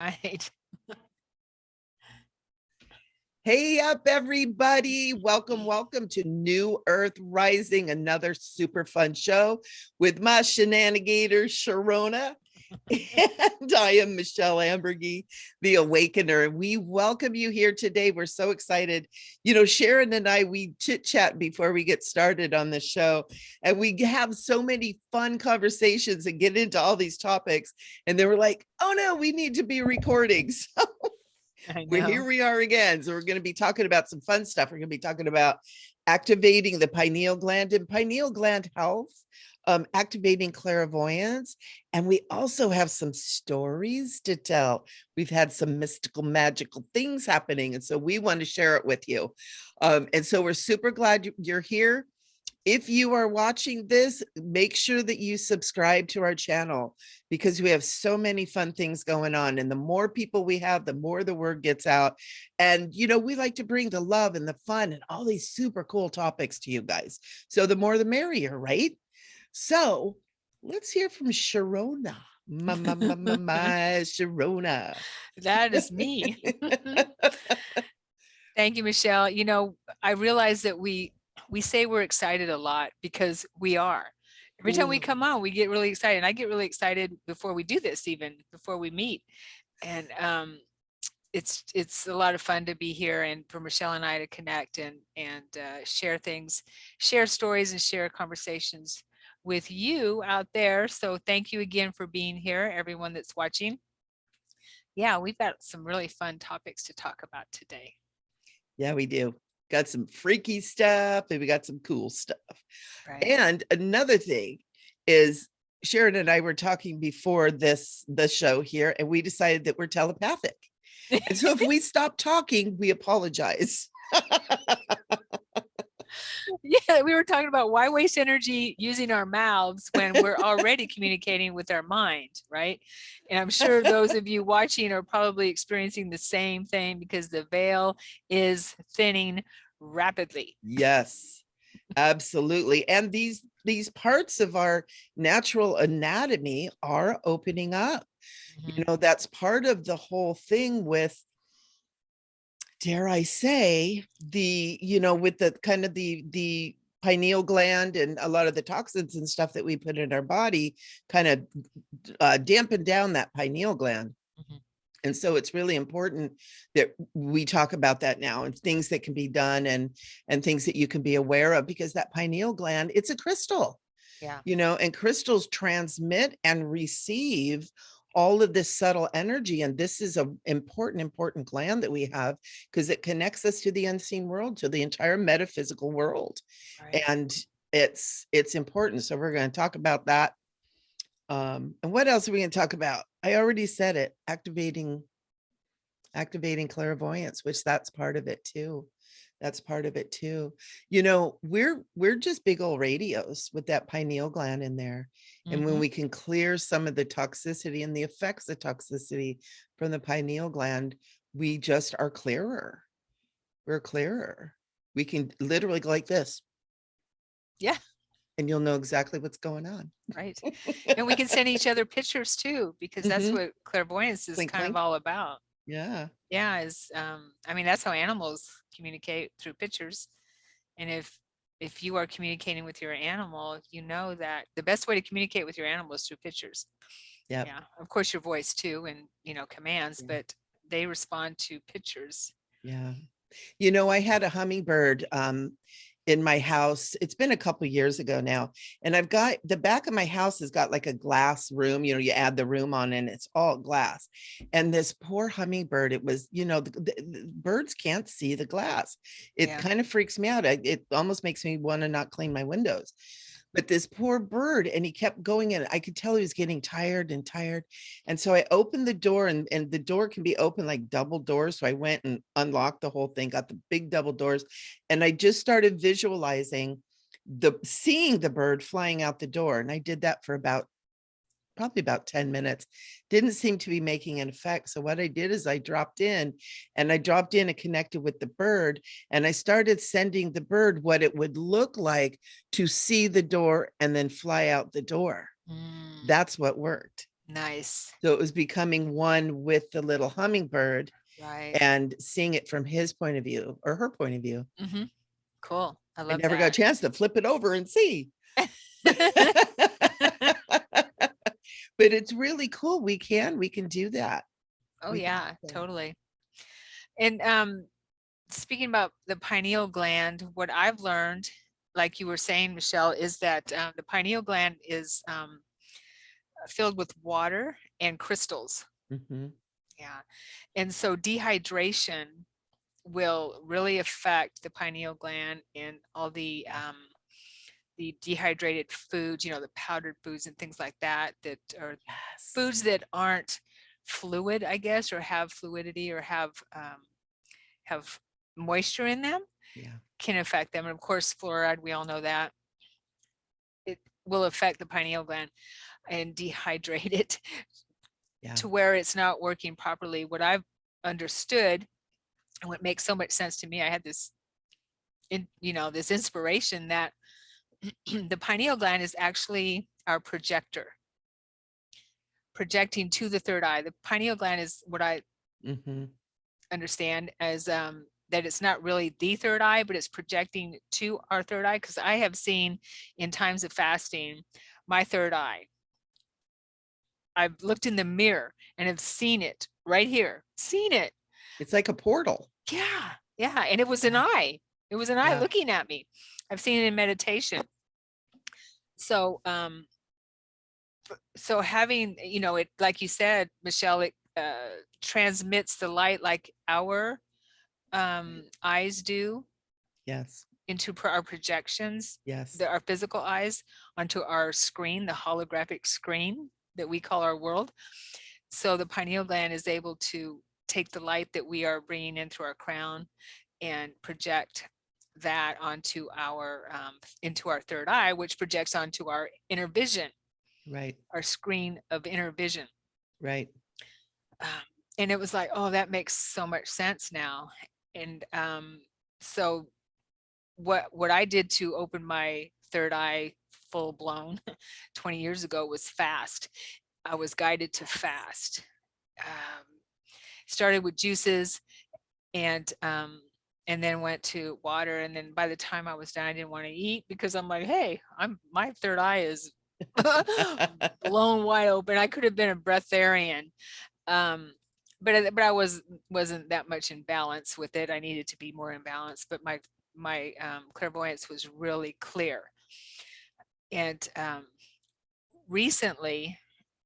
Right. Hey up, everybody. Welcome to New Earth Rising, another super fun show with my shenanigator, Sharona. And I am Michele Ambergy, the Awakener. And we welcome you here today. We're so excited. Sharon and I, we chit chat before we get started on the show. And we have so many fun conversations and get into all these topics. And then we're like, oh no, we need to be recording. So I here know. we are again. So we're going to be talking about some fun stuff. We're going to be talking about activating the pineal gland and pineal gland health, activating clairvoyance. And we also have some stories to tell. We've had some mystical, magical things happening. And so we want to share it with you. And so we're super glad you're here. If you are watching this, make sure that you subscribe to our channel because we have so many fun things going on. And the more people we have, the more the word gets out. And, we like to bring the love and the fun and all these super cool topics to you guys. So the more the merrier, right? So let's hear from Sharona. My Sharona. That is me. Thank you, Michele. I realize that we say we're excited a lot because we are. Every time we come on, we get really excited. And I get really excited before we do this, even before we meet. And it's a lot of fun to be here and for Michele and I to connect and share things, share stories, and share conversations with you out there. So thank you again for being here, everyone that's watching. Yeah, we've got some really fun topics to talk about today. Yeah, we do. Got some freaky stuff and we got some cool stuff. Right. And another thing is Sharon and I were talking before the show here, and we decided that we're telepathic. And so if we stop talking, we apologize. Yeah, we were talking about why waste energy using our mouths when we're already communicating with our mind, right? And I'm sure those of you watching are probably experiencing the same thing because the veil is thinning rapidly. Yes, absolutely. And these parts of our natural anatomy are opening up. That's part of the whole thing with, dare I say, with the kind of the pineal gland and a lot of the toxins and stuff that we put in our body kind of dampen down that pineal gland. And so it's really important that we talk about that now and things that can be done and things that you can be aware of, because that pineal gland, it's a crystal. Yeah. And crystals transmit and receive all of this subtle energy. And this is an important gland that we have because it connects us to the unseen world, to the entire metaphysical world. Right. And it's important. So we're going to talk about that. And what else are we going to talk about? I already said it, activating clairvoyance, which that's part of it too. That's part of it too. We're just big old radios with that pineal gland in there. And when we can clear some of the toxicity and the effects of toxicity from the pineal gland, we just are clearer. We're clearer. We can literally go like this. Yeah. And you'll know exactly what's going on. Right. And we can send each other pictures too, because that's what clairvoyance is Clink, kind clink. of all about. Yeah. Yeah. That's how animals communicate, through pictures. And if you are communicating with your animal, you know that the best way to communicate with your animal is through pictures. Yeah. Yeah. Of course, your voice too, and commands, but they respond to pictures. Yeah. I had a hummingbird in my house. It's been a couple years ago now. And I've got the back of my house has got like a glass room, you add the room on and it's all glass. And this poor hummingbird, it was, the birds can't see the glass. It kind of freaks me out. It almost makes me want to not clean my windows. But this poor bird, and he kept going in. I could tell he was getting tired and tired. And so I opened the door, and the door can be open like double doors. So I went and unlocked the whole thing, got the big double doors. And I just started visualizing seeing the bird flying out the door. And I did that for probably about 10 minutes. Didn't seem to be making an effect. So what I did is I dropped in and connected with the bird. And I started sending the bird what it would look like to see the door and then fly out the door. That's what worked. Nice. So it was becoming one with the little hummingbird Right. and seeing it from his point of view or her point of view. Mm-hmm. Cool. I I love never got a that. chance to flip it over and see. But it's really cool. We can do that. Oh We can yeah, do that. totally. And speaking about the pineal gland, what I've learned, like you were saying, Michelle, is that the pineal gland is filled with water and crystals. Mhm. Yeah. And so dehydration will really affect the pineal gland and all the dehydrated foods, the powdered foods and things like that, that are Yes. foods that aren't fluid, I guess, or have fluidity or have moisture in them, Yeah. can affect them. And of course, fluoride, we all know that it will affect the pineal gland and dehydrate it Yeah. to where it's not working properly. What I've understood and what makes so much sense to me, I had this this inspiration that the pineal gland is actually our projector, projecting to the third eye. The pineal gland is what I Mhm. understand as that it's not really the third eye, but it's projecting to our third eye. Because I have seen in times of fasting, my third eye. I've looked in the mirror and have seen it right here, seen it. It's like a portal. Yeah, yeah. And it was an Yeah. eye. It was an eye Yeah. looking at me. I've seen it in meditation. So so having, it, like you said, Michelle, it transmits the light like our eyes do Yes. into our projections, Yes. our physical eyes onto our screen, the holographic screen that we call our world. So the pineal gland is able to take the light that we are bringing in through our crown and project that onto our into our third eye, which projects onto our inner vision, Right. our screen of inner vision. Right. Um, and it was like, oh, that makes so much sense now. And so what I did to open my third eye full blown 20 years ago was fast. I was guided to fast. Um, Started with juices and then went to water. And then by the time I was done, I didn't want to eat because I'm like, hey, my third eye is blown wide open. I could have been a breatharian. Um, but I wasn't that much in balance with it. I needed to be more in balance, but my clairvoyance was really clear. And recently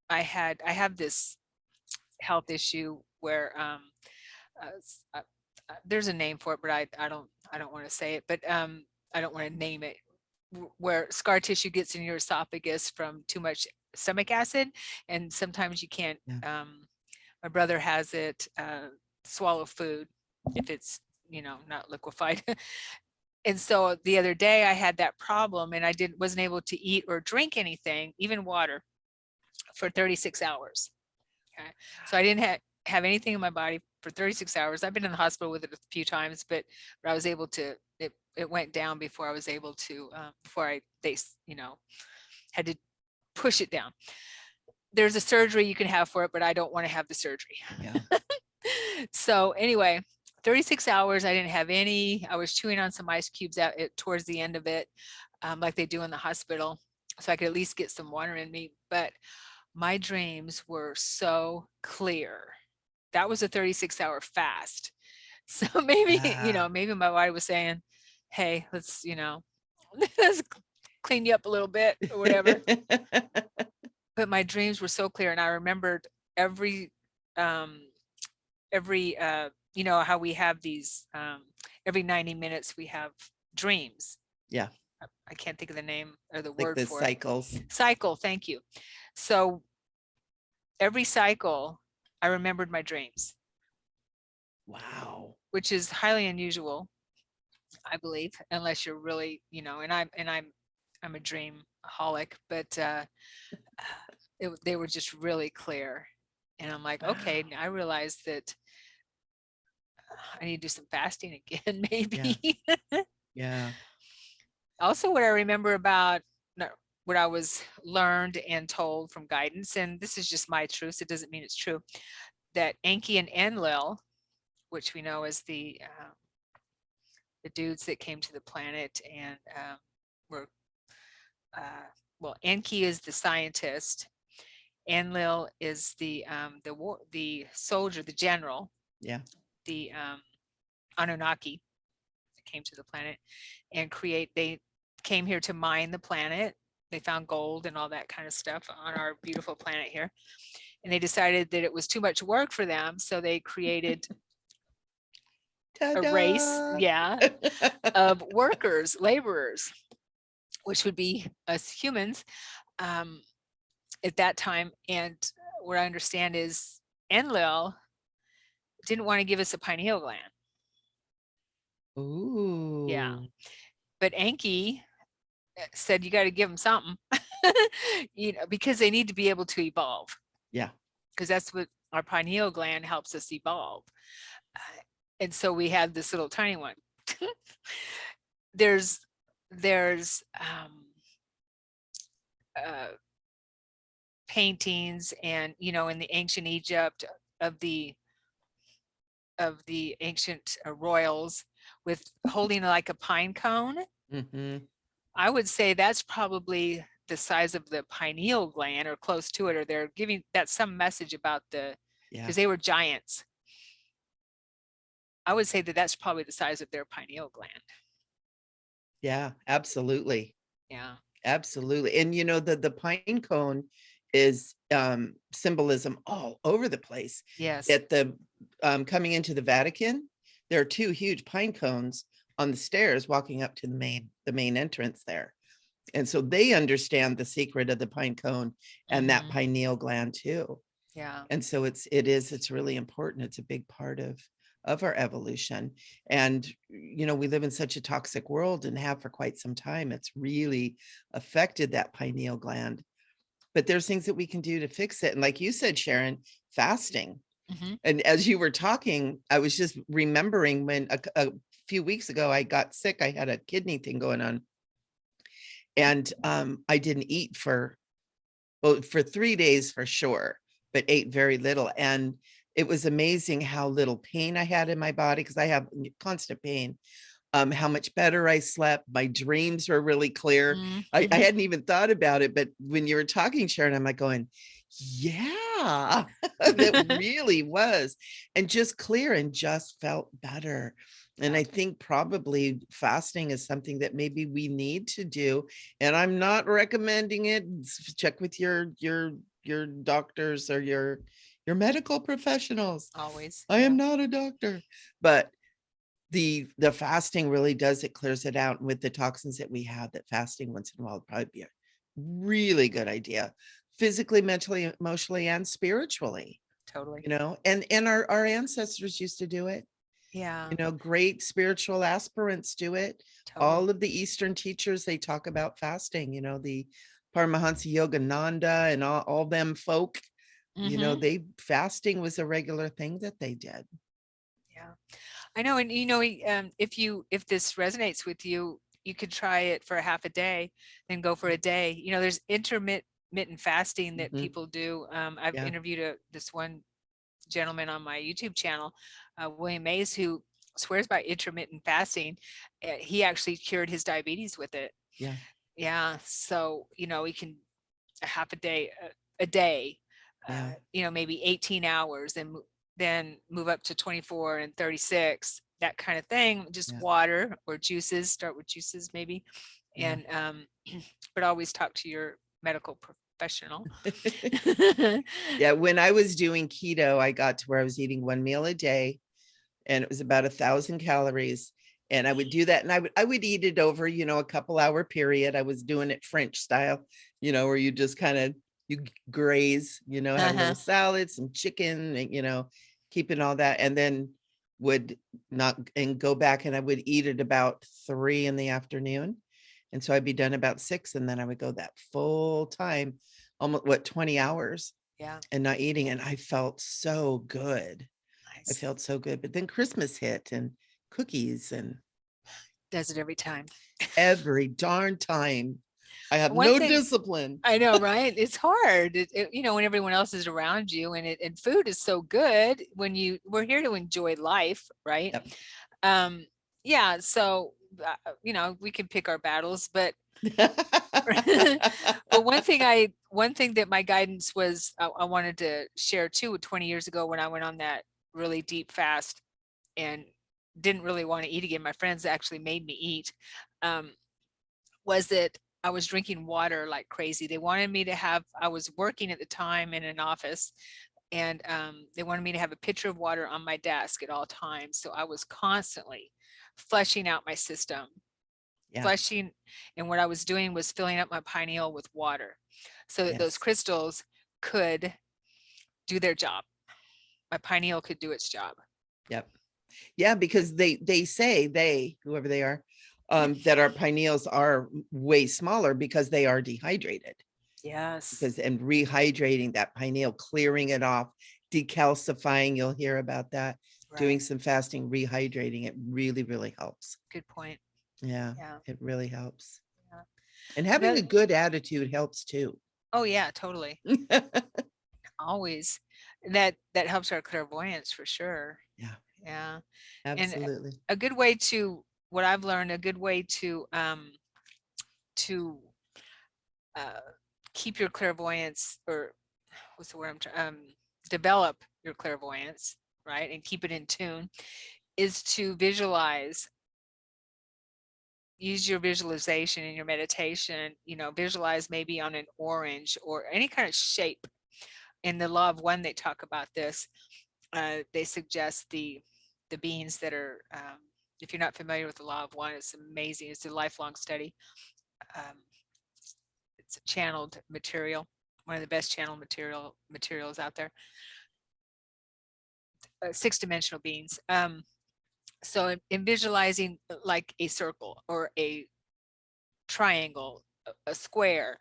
I have this health issue where uh, there's a name for it, but I don't want to say it, but I don't want to name it, where scar tissue gets in your esophagus from too much stomach acid, and sometimes you can't. Yeah. My brother has it. Swallow food if it's not liquefied. And so the other day I had that problem, and I wasn't able to eat or drink anything, even water, for 36 hours. Okay, so I didn't have anything in my body for 36 hours. I've been in the hospital with it a few times, but I was able to. It went down before I was able to. Before they had to push it down. There's a surgery you can have for it, but I don't want to have the surgery. Yeah. So anyway, 36 hours, I didn't have any. I was chewing on some ice cubes towards the end of it, like they do in the hospital, so I could at least get some water in me. But my dreams were so clear. That was a 36-hour fast. So maybe, Yeah. maybe my body was saying, hey, let's clean you up a little bit or whatever. But my dreams were so clear, and I remembered every um how we have these every 90 minutes we have dreams. Yeah. I can't think of the name or the Like word the for it. cycles. Cycle, thank you. So every cycle I remembered my dreams, Wow. which is highly unusual, I believe, unless you're really, I'm a dreamaholic, but they were just really clear. And I'm like, okay, Wow. I realized that I need to do some fasting again, Yeah. maybe. Yeah. Also, what I remember about, no, what I was learned and told from guidance, and this is just my truth, it doesn't mean it's true, that Enki and Enlil, which we know as the dudes that came to the planet and were, well, Enki is the scientist, Enlil is the soldier, the general, Yeah. the Anunnaki that came to the planet and they came here to mine the planet. They found gold and all that kind of stuff on our beautiful planet here. And they decided that it was too much work for them. So they created a race, Ta-da! of workers, laborers, which would be us humans at that time. And what I understand is Enlil didn't want to give us a pineal gland. Yeah. Ooh. But Enki said, you got to give them something, because they need to be able to evolve. Yeah. Because that's what our pineal gland helps us evolve. And so we have this little tiny one. there's paintings and, in the ancient Egypt of the ancient royals with holding like a pine cone. Mm-hmm. I would say that's probably the size of the pineal gland or close to it, or they're giving that some message about because they were giants. I would say that that's probably the size of their pineal gland. Yeah, absolutely. Yeah. Absolutely. And the pine cone is symbolism all over the place. Yes. At the coming into the Vatican, there are two huge pine cones on the stairs walking up to the main entrance there. And so they understand the secret of the pine cone and that pineal gland too. Yeah. And so it's really important. It's a big part of our evolution. And, we live in such a toxic world and have for quite some time. It's really affected that pineal gland. But there's things that we can do to fix it. And like you said, Sharon, fasting. And as you were talking, I was just remembering when a few weeks ago I got sick. I had a kidney thing going on. And I didn't eat for 3 days for sure, but ate very little. And it was amazing how little pain I had in my body, because I have constant pain. How much better I slept. My dreams were really clear. I hadn't even thought about it, but when you were talking, Sharon, I'm like going, yeah, that really was. And just clear and just felt better. And I think probably fasting is something that maybe we need to do. And I'm not recommending it. Check with your doctors or your medical professionals. Always. I am not a doctor, but the fasting really does, it clears it out. And with the toxins that we have, that fasting once in a while would probably be a really good idea, physically, mentally, emotionally, and spiritually. Totally. And our ancestors used to do it. Yeah. Great spiritual aspirants do it. Totally. All of the Eastern teachers, they talk about fasting, the Paramahansa Yogananda and all them folk, fasting was a regular thing that they did. Yeah, I know. And if this resonates with you, you could try it for a half a day, then go for a day. There's intermittent fasting that people do. I've interviewed this one gentleman on my YouTube channel, William Mays, who swears by intermittent fasting. He actually cured his diabetes with it. Yeah. So, he can a half a day, maybe 18 hours and then move up to 24 and 36, that kind of thing. Just water or juices, start with juices maybe. And, but always talk to your medical professional. Yeah. When I was doing keto, I got to where I was eating one meal a day and it was about 1,000 calories. And I would do that. And I would eat it over, a couple hour period. I was doing it French style, where you just kind of, you graze, have a little salad, some chicken, and, keeping all that. And then would not, and go back and I would eat at about 3 p.m. And so I'd be done about 6. And then I would go that full time, almost 20 hours and not eating. And I felt so good. I felt so good. But then Christmas hit and cookies and does it every time. Every darn time. I have One no thing discipline. I know, right? It's hard, when everyone else is around you, and food is so good when we're here to enjoy life, right? Yep. Um, yeah, so, we can pick our battles, but but one thing that my guidance was, I wanted to share too, 20 years ago when I went on that really deep fast and didn't really want to eat again. My friends actually made me eat. Was that I was drinking water like crazy. They wanted me to have, I was working at the time in an office, and they wanted me to have a pitcher of water on my desk at all times. So I was constantly flushing out my system, Yeah. flushing. And what I was doing was filling up my pineal with water so that those Yes. crystals could do their job. My pineal could do its job. Yep. Yeah, because they say, whoever they are, that our pineals are way smaller because they are dehydrated. Yes. And rehydrating that pineal, clearing it off, decalcifying, you'll hear about that. Doing Right. some fasting, rehydrating, it really, really helps. Good point. Yeah, Yeah. it really helps. Yeah. And having a good attitude helps too. Oh yeah, totally. Always. That helps our clairvoyance for sure. Yeah, Yeah. And absolutely. a good way to, what I've learned, a good way to uh keep your clairvoyance, or what's the word I'm trying, develop your clairvoyance, right? And keep it in tune, is to visualize. Use your visualization in your meditation, visualize maybe on an orange or any kind of shape. In the law of one, they talk about this. They suggest the beings that are, if you're not familiar with the law of one, it's amazing. It's a lifelong study. Um, it's a channeled material, one of the best channeled materials out there. Six-dimensional beings. So in visualizing like a circle or a triangle, a square,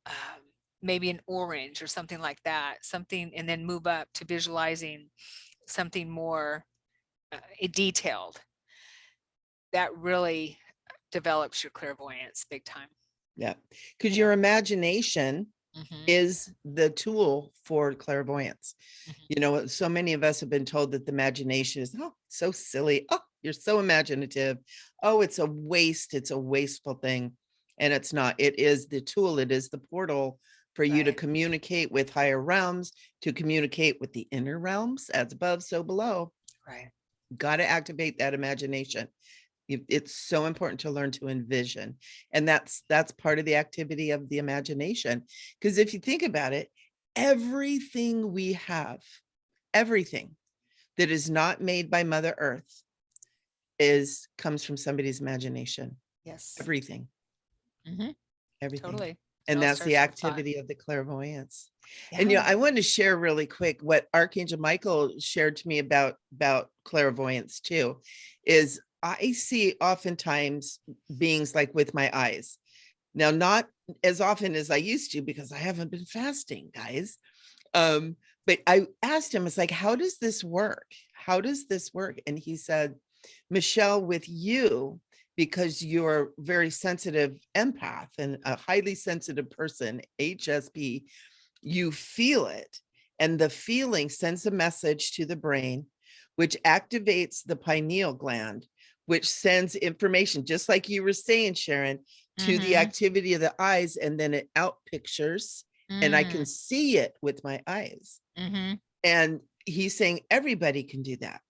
um, maybe an orange or something like that, something, and then move up to visualizing something more detailed. That really develops your clairvoyance big time. Yeah, because Yeah. your imagination Mm-hmm. is the tool for clairvoyance. Mm-hmm. So many of us have been told that the imagination is, oh, so silly. Oh, you're so imaginative. Oh, it's a waste. It's a wasteful thing. And it's not. It is the tool. It is the portal for you to Right. communicate with higher realms, to communicate with the inner realms, as above, so below. Right. Got to activate that imagination. It's so important to learn to envision, and that's part of the activity of the imagination. Because if you think about it, everything we have, everything that is not made by Mother Earth comes from somebody's imagination. Yes. Everything. Mm-hmm. Everything. Totally. It And all that's the starts with thought. activity of the clairvoyance. And Yeah. I wanted to share really quick what Archangel Michael shared to me about clairvoyance too, is I see oftentimes beings like with my eyes. Now, not as often as I used to because I haven't been fasting, guys. But I asked him, it's like, how does this work? How does this work? And he said, Michele, with you, because you're a very sensitive empath and a highly sensitive person, HSP, you feel it. And the feeling sends a message to the brain, which activates the pineal gland, which sends information, just like you were saying, Sharon, to the Mm-hmm. activity of the eyes. And then it out pictures, and I can see it with my eyes. Mm-hmm. And he's saying everybody can do that.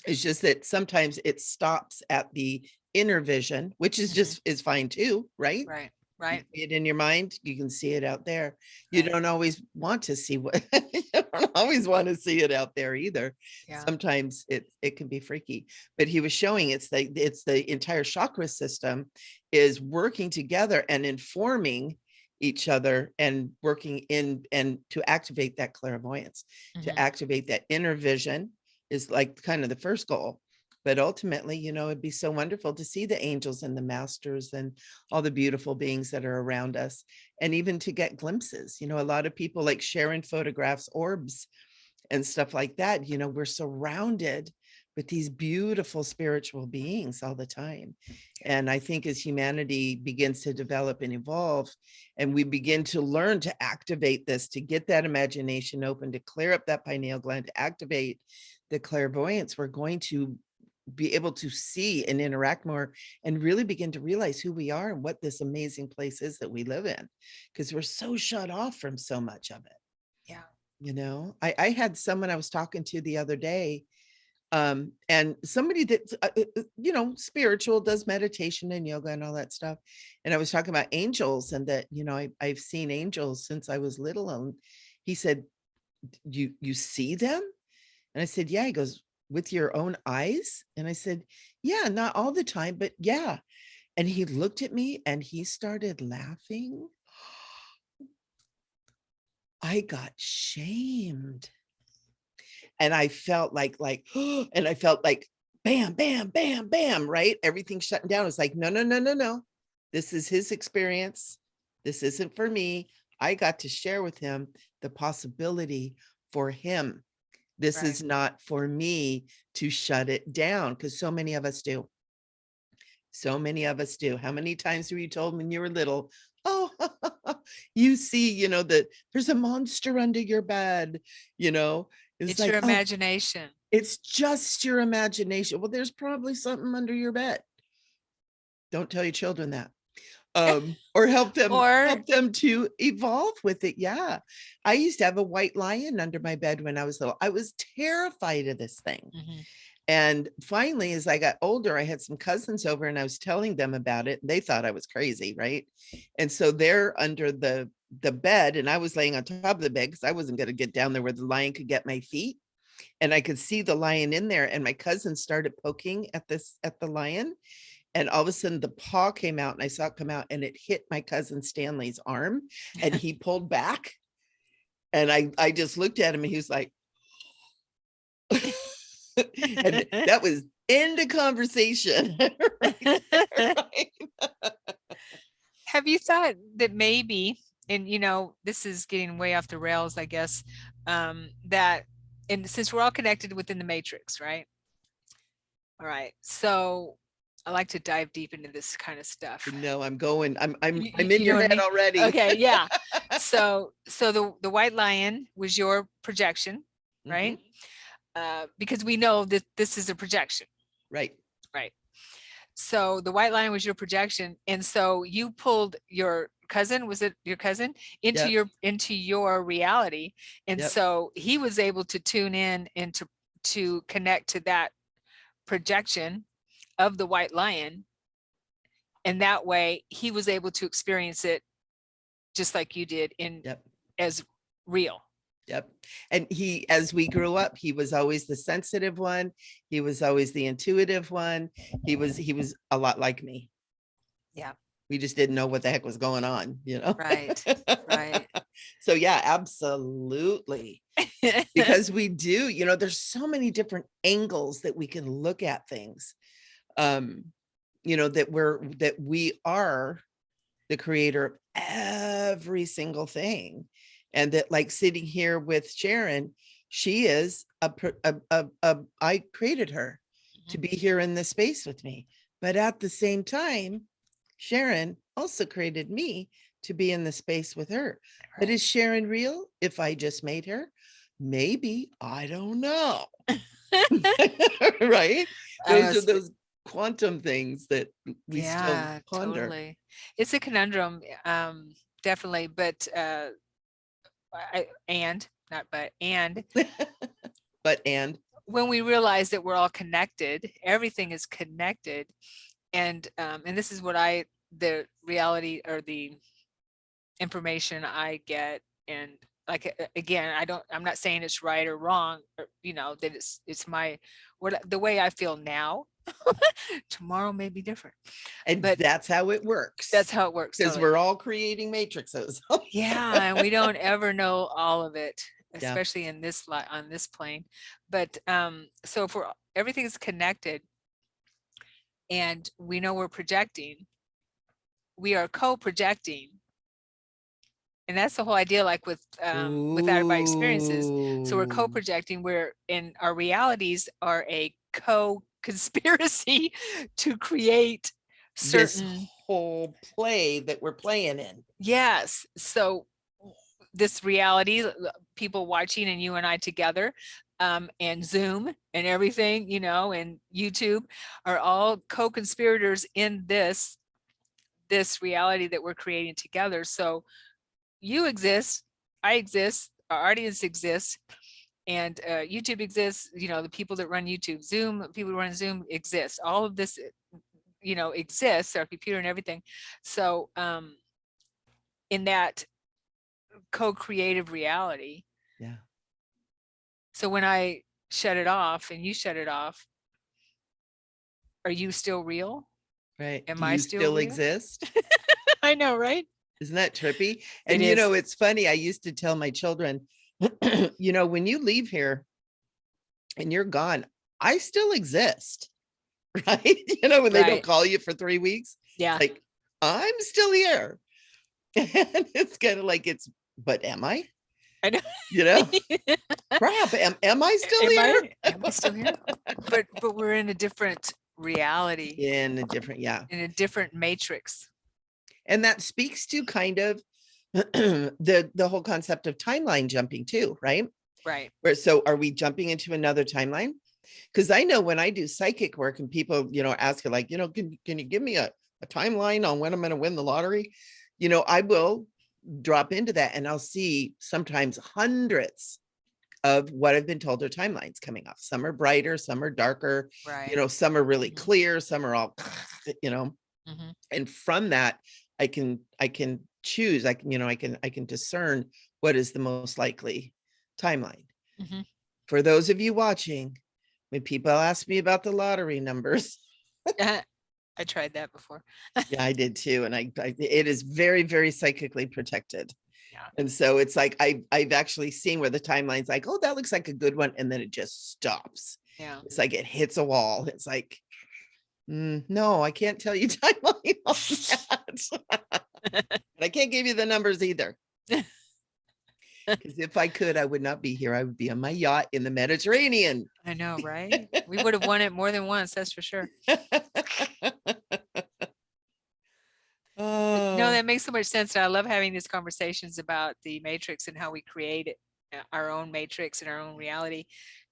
It's just that sometimes it stops at the inner vision, which is just is fine too, right? Right. You Right. see it in your mind, you can see it out there. You Right. don't always want to see what you don't always want to see it out there either. Yeah. Sometimes it can be freaky. But he was showing it's the entire chakra system is working together and informing each other and working in and to activate that clairvoyance, to Mm-hmm. activate that inner vision is like kind of the first goal. But ultimately, it'd be so wonderful to see the angels and the masters and all the beautiful beings that are around us, and even to get glimpses. A lot of people like sharing photographs, orbs and stuff like that. We're surrounded with these beautiful spiritual beings all the time. And I think as humanity begins to develop and evolve, and we begin to learn to activate this, to get that imagination open, to clear up that pineal gland, to activate the clairvoyance, we're going to be able to see and interact more and really begin to realize who we are and what this amazing place is that we live in, because we're so shut off from so much of it. Yeah. You know, I had someone I was talking to the other day, and somebody that you know, spiritual, does meditation and yoga and all that stuff, and I was talking about angels, and that, you know, I've seen angels since I was little, and he said, you see them? And I said, yeah. He goes, with your own eyes? And I said, yeah, not all the time, but yeah. And he looked at me and he started laughing. I got shamed. And I felt like, and I felt like bam, bam, bam, bam, right? Everything shutting down. It's like, no, no, no, no, no. This is his experience. This isn't for me. I got to share with him the possibility for him. This Right. is not for me to shut it down, because so many of us do. So many of us do. How many times were you told when you were little, oh, you see, you know, that there's a monster under your bed, you know? It's It's your like, oh, imagination. it's just your imagination. Well, there's probably something under your bed. Don't tell your children that. Or help Or them to evolve with it. Yeah. I used to have a white lion under my bed when I was little. I was terrified of this thing. Mhm. And finally, as I got older, I had some cousins over and I was telling them about it. They thought I was crazy, right? And so they're under the bed, and I was laying on top of the bed because I wasn't going to get down there where the lion could get my feet. And I could see the lion in there, and my cousin started poking at the lion. And all of a sudden the paw came out, and I saw it come out, and it hit my cousin Stanley's arm, and he pulled back. And I just looked at him, and he was like, and that was end of conversation. Right there, right? have you thought that maybe, and you know, this is getting way off the rails, I guess, that, and since we're all connected within the matrix, right? All right. So I like to dive deep into this kind of stuff. No, I'm going. I'm in You know your what I head mean? already. Okay, yeah. So the white lion was your projection, right? Mhm. Because we know that this is a projection, Right. right? So the white lion was your projection, and so you pulled your cousin, was it your cousin, Yep. into your reality, and Yep. so he was able to tune in and to connect to that projection of the white lion, and that way he was able to experience it just like you did in Yep. as real. Yep. And he, as we grew up, he was always the sensitive one. He was always the intuitive one. He was a lot like me. Yeah. We just didn't know what the heck was going on, you know? Right. Right. So yeah, absolutely. Because we do, you know, there's so many different angles that we can look at things. You know, that we are the creator of every single thing. And that, like, sitting here with Sharon, she is I created her to be here in this space with me. But at the same time, Sharon also created me to be in the space with her. But is Sharon real if I just made her? Maybe. I don't know. Right? Those are was, those quantum things that we still yeah, ponder. totally. It's a conundrum, definitely, but and not but and But and when we realize that we're all connected, everything is connected, and this is what the reality or the information I get, and like again, I'm not saying it's right or wrong, or you know, that it's my the way I feel now. Tomorrow may be different, and but that's how it works. that's how it works. Because Totally. we're all creating matrices. Yeah, and we don't ever know all of it, Yeah. especially in this on this plane. But so if everything's connected, and we know we're projecting, we are co-projecting, and that's the whole idea, like with out of body experiences. So we're Ooh. co-projecting, where in our realities are a co-conspiracy to create This certain, whole play that we're playing in. yes. So this reality, people watching and you and I together, and Zoom and everything, you know, and YouTube are all co-conspirators in this reality that we're creating together. So you exist, I exist, our audience exists, and YouTube exists, you know, the people that run YouTube, Zoom, people who run Zoom exist. All of this, you know, exists, our computer and everything. So in that co-creative reality. Yeah. So when I shut it off and you shut it off, are you still real? Right. Am Do I you still still real? exist? I know, right? Isn't that trippy? It And you know, is. it's funny. I used to tell my children, you know, when you leave here and you're gone, I still exist. Right. You know, when they don't Right. call you for 3 weeks, Yeah. it's like, I'm still here. And it's kind of like but am I? I know. You know, crap. Am I still here? Am I still here? But we're in a different reality, In a different, yeah. in a different matrix. And that speaks to kind of the whole concept of timeline jumping too, right? Right. Where so are we jumping into another timeline? Because I know when I do psychic work and people, you know, ask you like, you know, can you give me a timeline on when I'm going to win the lottery? You know, I will drop into that and I'll see sometimes hundreds of what I've been told are timelines coming off. Some are brighter, some are darker, Right. you know, some are really Mhm. clear, some are all, you know, Mm-hmm. and from that, I can choose, I can, you know, I can discern what is the most likely timeline. Mm-hmm. For those of you watching, when people ask me about the lottery numbers, I tried that before. yeah, I did too. And I it is very, very psychically protected. Yeah. And so it's like, I've actually seen where the timeline's like, oh, that looks like a good one. And then it just stops. Yeah. It's like it hits a wall. It's like, no, I can't tell you timeline on that. And I can't give you the numbers either. Because if I could, I would not be here. I would be on my yacht in the Mediterranean. I know, right? We would have won it more than once, that's for sure. No, Oh, that makes so much sense. And I love having these conversations about the matrix and how we create our own matrix and our own reality,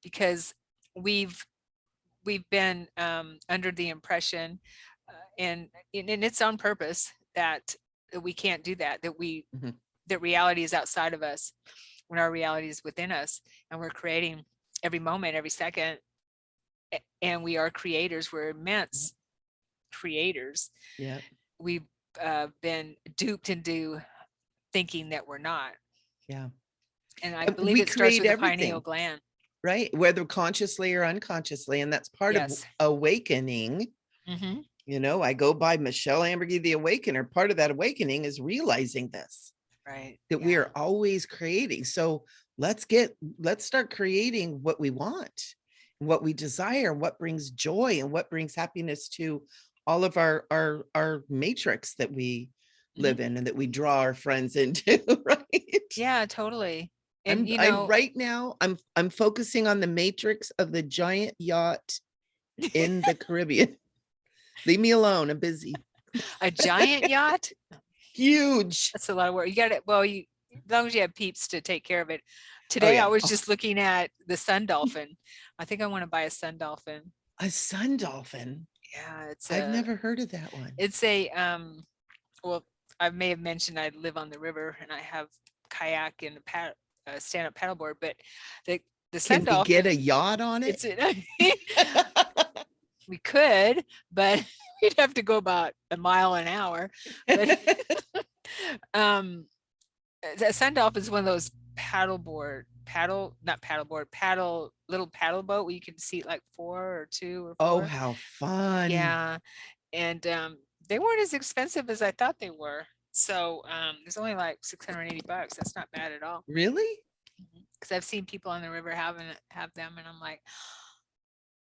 because we've been under the impression, and it's on purpose, that we can't do that, mhm, that reality is outside of us when our reality is within us, and we're creating every moment, every second, and we are creators. We're immense creators. yeah. We've been duped into thinking that we're not. Yeah. And I And believe we it starts create with the pineal everything, gland. right? Whether consciously or unconsciously. And that's part of Yes. awakening. Mm-hmm. You know, I go by Michele Ambergy, the Awakener. Part of that awakening is realizing this, Right. that we are always creating. So let's start creating what we want, what we desire, what brings joy and what brings happiness to all of our matrix that we live in and that we draw our friends into, right? Yeah, totally. And I'm right now, I'm focusing on the matrix of the giant yacht in the Caribbean. Leave me alone. I'm busy. a giant yacht, Huge. that's a lot of work. You got it. Well, as long as you have peeps to take care of it. Oh Today I yeah. was just looking at the sun dolphin. I think I want to buy a sun dolphin. A sun dolphin. Yeah, I've never heard of that one. it's a well, I may have mentioned I live on the river and I have kayak and a stand-up paddleboard, but the sun Can we get a dolphin, yacht on it? we could, but we'd have to go about a mile an hour. But a sun dolphin is one of those little paddle boat where you can seat like 4 or 2 or Oh, 4. how fun. Yeah. And they weren't as expensive as I thought they were. So it's only like $680. That's not bad at all. Really? Because I've seen people on the river have them, and I'm like,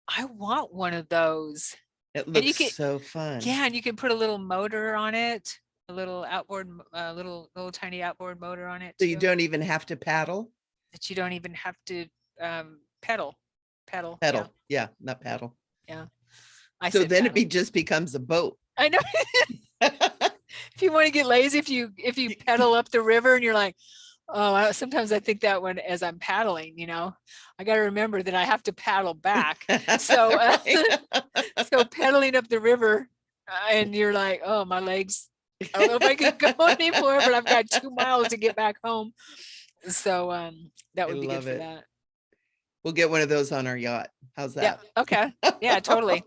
I want one of those. It And you looks can, so fun. yeah, and you can put a little motor on it, a little outboard, little tiny outboard motor on it So you too. don't even have to paddle? That you don't even have to pedal Pedal. Yeah. Pedal. Yeah, not paddle. Yeah. I So said then paddle. it just becomes a boat. I know. If you want to get lazy, if you pedal up the river and you're like, oh, sometimes I think that when as I'm paddling, I got to remember that I have to paddle back. So, so pedaling up the river, and you're like, oh, my legs. I don't know if I can go anymore, but I've got 2 miles to get back home. So that would be good for that. We'll get one of those on our yacht. How's that? Yeah. Okay. Yeah, totally.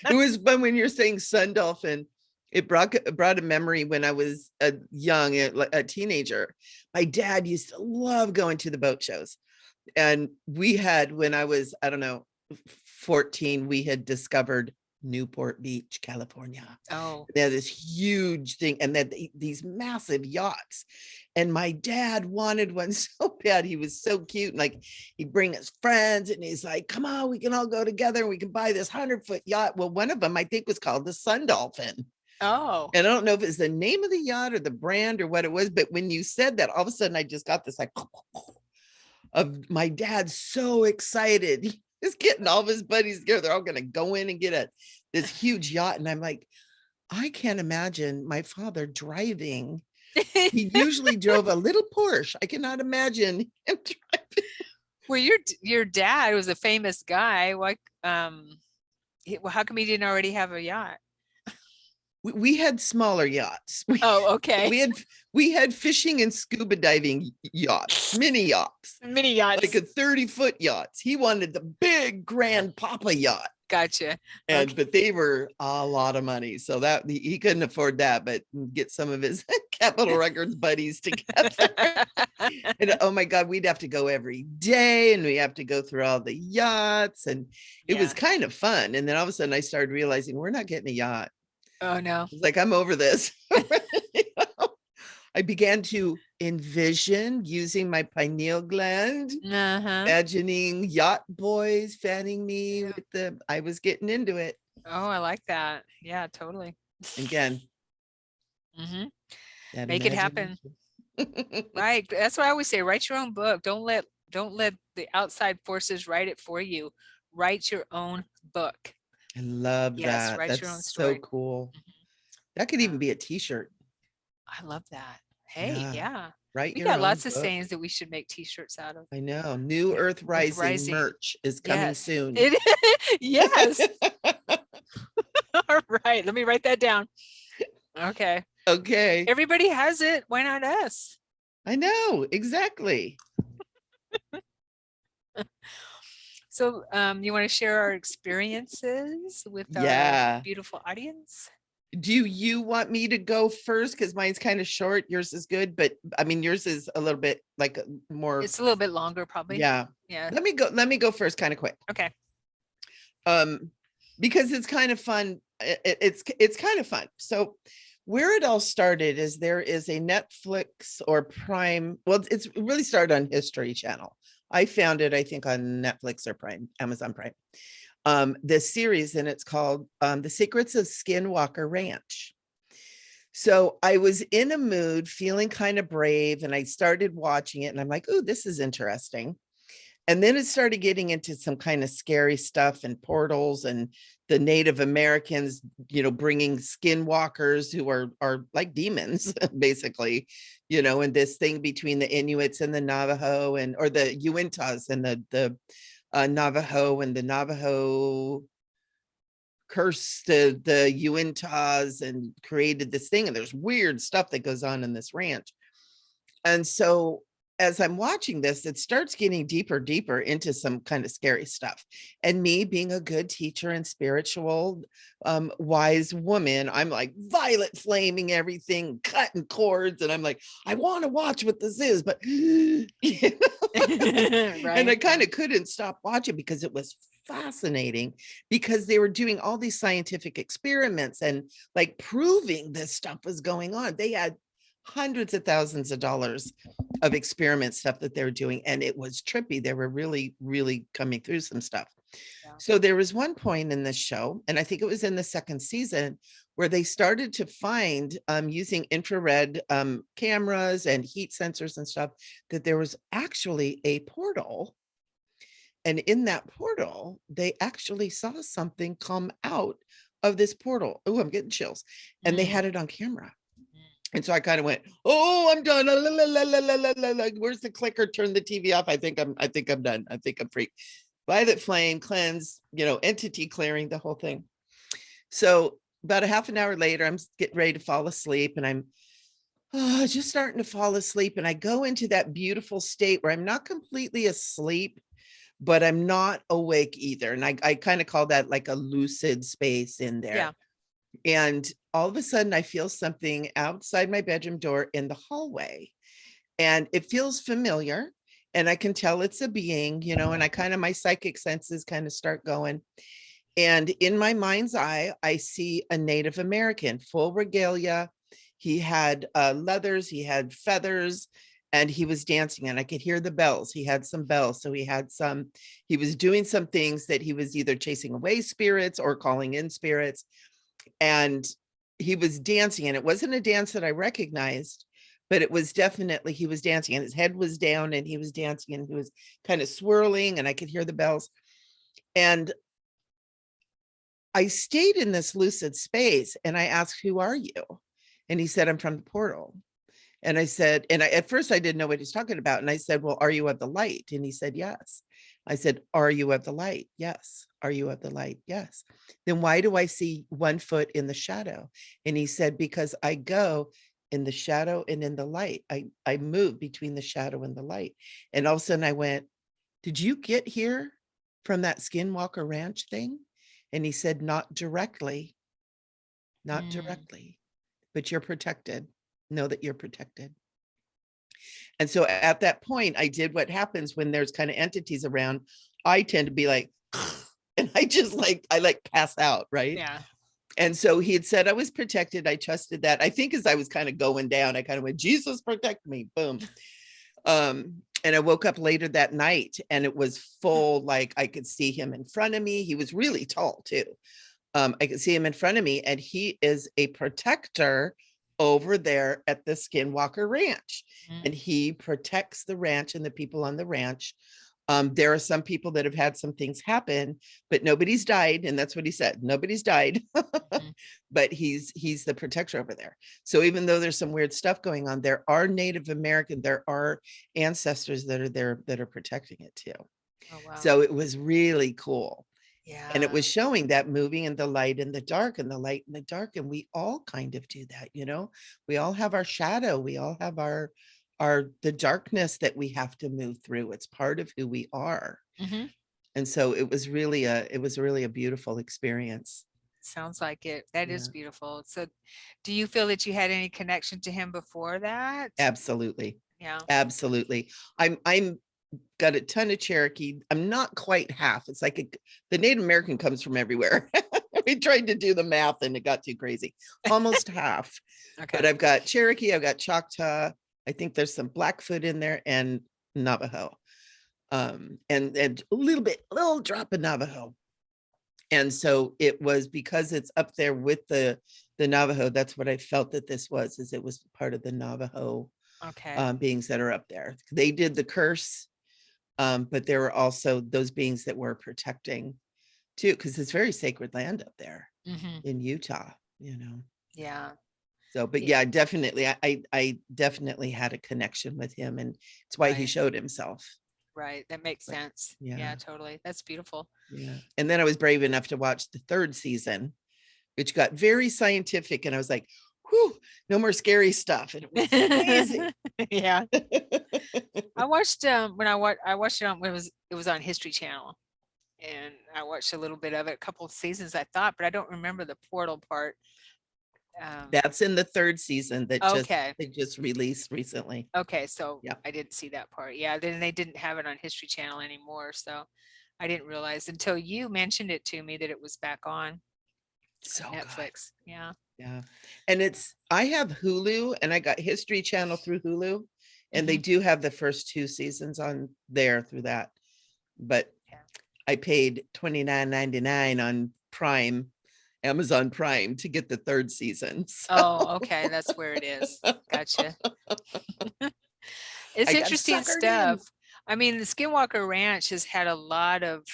It was fun when you're saying sun dolphin. It brought a memory when I was a teenager. My dad used to love going to the boat shows. And we had, when I was, I don't know, 14, we had discovered Newport Beach, California. Oh. They had this huge thing, and then these massive yachts. And my dad wanted one so bad. He was so cute. Like, he'd bring his friends and he's like, come on, we can all go together and we can buy this 100-foot yacht. Well, one of them I think was called the Sun Dolphin. Oh. And I don't know if it's the name of the yacht or the brand or what it was, but when you said that, all of a sudden I just got this like of my dad so excited. He's getting all of his buddies together. They're all going to go in and get this huge yacht. And I'm like, I can't imagine my father driving. He usually drove a little Porsche. I cannot imagine him driving. Well, your dad was a famous guy. Why? How come he didn't already have a yacht? We had smaller yachts. Oh, okay. We had fishing and scuba diving yachts, mini yachts, like a 30-foot yachts. He wanted the big grand Papa yacht. Gotcha. And Okay. but they were a lot of money, so that he couldn't afford that, but get some of his Capitol Records buddies together. And oh my God, we'd have to go every day, and we have to go through all the yachts, and it was kind of fun. And then all of a sudden, I started realizing we're not getting a yacht. Oh no! Like, I'm over this. I began to envision using my pineal gland, imagining yacht boys fanning me with I was getting into it. Oh, I like that. Yeah, totally. Again. Make it happen. Right. That's what I always say. Write your own book. Don't let the outside forces write it for you. Write your own book. I love that. Write That's your own story. So cool. That could even be a t-shirt. I love that. Hey, yeah. Right. We got lots of sayings that we should make t-shirts out of. I know. New Earth Rising merch is coming soon. Yes. All right. Let me write that down. Okay. Okay. Everybody has it. Why not us? I know. Exactly. So you want to share our experiences with our beautiful audience? Do you want me to go first? Because mine's kind of short. Yours is good, but I mean, yours is a little bit like more. It's a little bit longer, probably. Yeah. Let me go first, kind of quick. Okay. Because it's kind of fun. It's kind of fun. So where it all started is there is a Netflix or Prime. Well, it's really started on History Channel. I found it, I think, on Netflix or Prime, Amazon Prime. This series, and it's called The Secrets of Skinwalker Ranch. So I was in a mood, feeling kind of brave, and I started watching it, and I'm like, oh, this is interesting. And then it started getting into some kind of scary stuff and portals and the Native Americans, bringing skinwalkers who are like demons, basically, and this thing between the Inuits and the Navajo or the Uintas and the Navajo, and the Navajo cursed the Uintas and created this thing. And there's weird stuff that goes on in this ranch. And so as I'm watching this, it starts getting deeper into some kind of scary stuff. And me being a good teacher and spiritual, wise woman, I'm like violet flaming everything, cutting cords. And I'm like, I want to watch what this is, but right. And I kind of couldn't stop watching because it was fascinating, because they were doing all these scientific experiments and like proving this stuff was going on. They had hundreds of thousands of dollars of experiment stuff that they were doing, and it was trippy. They were really, really coming through some stuff. Yeah. So there was one point in this show, and I think it was in the second season, where they started to find, using infrared cameras and heat sensors and stuff, that there was actually a portal And in that portal, they actually saw something come out of this portal. Oh, I'm getting chills. And they had it on camera. And so I kind of went, oh, I'm done. Where's the clicker? Turn the TV off. I think I'm done. I think I'm free. Violet flame, cleanse, entity clearing, the whole thing. So about a half an hour later, I'm getting ready to fall asleep, and I'm just starting to fall asleep. And I go into that beautiful state where I'm not completely asleep, but I'm not awake either. And I kind of call that like a lucid space in there. Yeah. And all of a sudden I feel something outside my bedroom door in the hallway, and it feels familiar, and I can tell it's a being, and my psychic senses kind of start going. And in my mind's eye, I see a Native American, full regalia. He had leathers, he had feathers, and he was dancing, and I could hear the bells. He had some bells. So he was doing some things that he was either chasing away spirits or calling in spirits. And he was dancing, and it wasn't a dance that I recognized, but it was definitely, he was dancing, and his head was down, and he was dancing, and he was kind of swirling, and I could hear the bells. And I stayed in this lucid space, and I asked, who are you? And he said, I'm from the portal. And I said, at first I didn't know what he's talking about. And I said, well, are you of the light? And he said, yes. I said, are you of the light? Yes. Are you of the light? Yes. Then why do I see 1 foot in the shadow? And he said, because I go in the shadow and in the light. I move between the shadow and the light. And all of a sudden I went, did you get here from that Skinwalker Ranch thing? And he said, not directly, but you're protected. Know that you're protected. And so at that point, I did what happens when there's kind of entities around. I tend to be like, and I just I pass out, right? Yeah. And so he had said I was protected. I trusted that. I think as I was kind of going down, I kind of went, Jesus, protect me. Boom. And I woke up later that night, and it was full, like I could see him in front of me. He was really tall too. I could see him in front of me, and he is a protector over there at the Skinwalker Ranch. And he protects the ranch and the people on the ranch. There are some people that have had some things happen, but nobody's died. And that's what he said. Nobody's died, but he's the protector over there. So even though there's some weird stuff going on, there are Native American, there are ancestors that are there that are protecting it too. Oh, wow. So it was really cool. Yeah. And it was showing that moving in the light and the dark, and the light and the dark. And we all kind of do that, we all have our shadow. We all have the darkness that we have to move through. It's part of who we are. And so it was really a beautiful experience. Sounds like it. That is beautiful. So do you feel that you had any connection to him before that? Absolutely. Yeah. Absolutely. I'm got a ton of Cherokee. I'm not quite half. It's like the Native American comes from everywhere. We tried to do the math and it got too crazy. Almost half. Okay. But I've got Cherokee, I've got Choctaw. I think there's some Blackfoot in there, and Navajo. And a little drop of Navajo. And so it was because it's up there with the Navajo. That's what I felt that this was, is it was part of the Navajo beings that are up there. They did the curse. But there were also those beings that were protecting too, because it's very sacred land up there in Utah, Yeah. So, but yeah, definitely. I definitely had a connection with him, and it's why he showed himself. Right. That makes sense. Yeah, totally. That's beautiful. Yeah. And then I was brave enough to watch the 3rd season, which got very scientific. And I was like, whew, no more scary stuff. And it was amazing. Yeah. I watched I watched it on when it was on History Channel, and I watched a little bit of it, a couple of seasons I thought, but I don't remember the portal part. That's in the 3rd season that they just released recently. Okay, so I didn't see that part. Yeah, then they didn't have it on History Channel anymore, so I didn't realize until you mentioned it to me that it was back on Netflix. Good. Yeah. And I have Hulu, and I got History Channel through Hulu, and they do have the first 2 seasons on there through that. But I paid $29.99 on Amazon Prime to get the 3rd season. So. Oh, okay. That's where it is. Gotcha. It's interesting stuff. I mean, the Skinwalker Ranch has had a lot of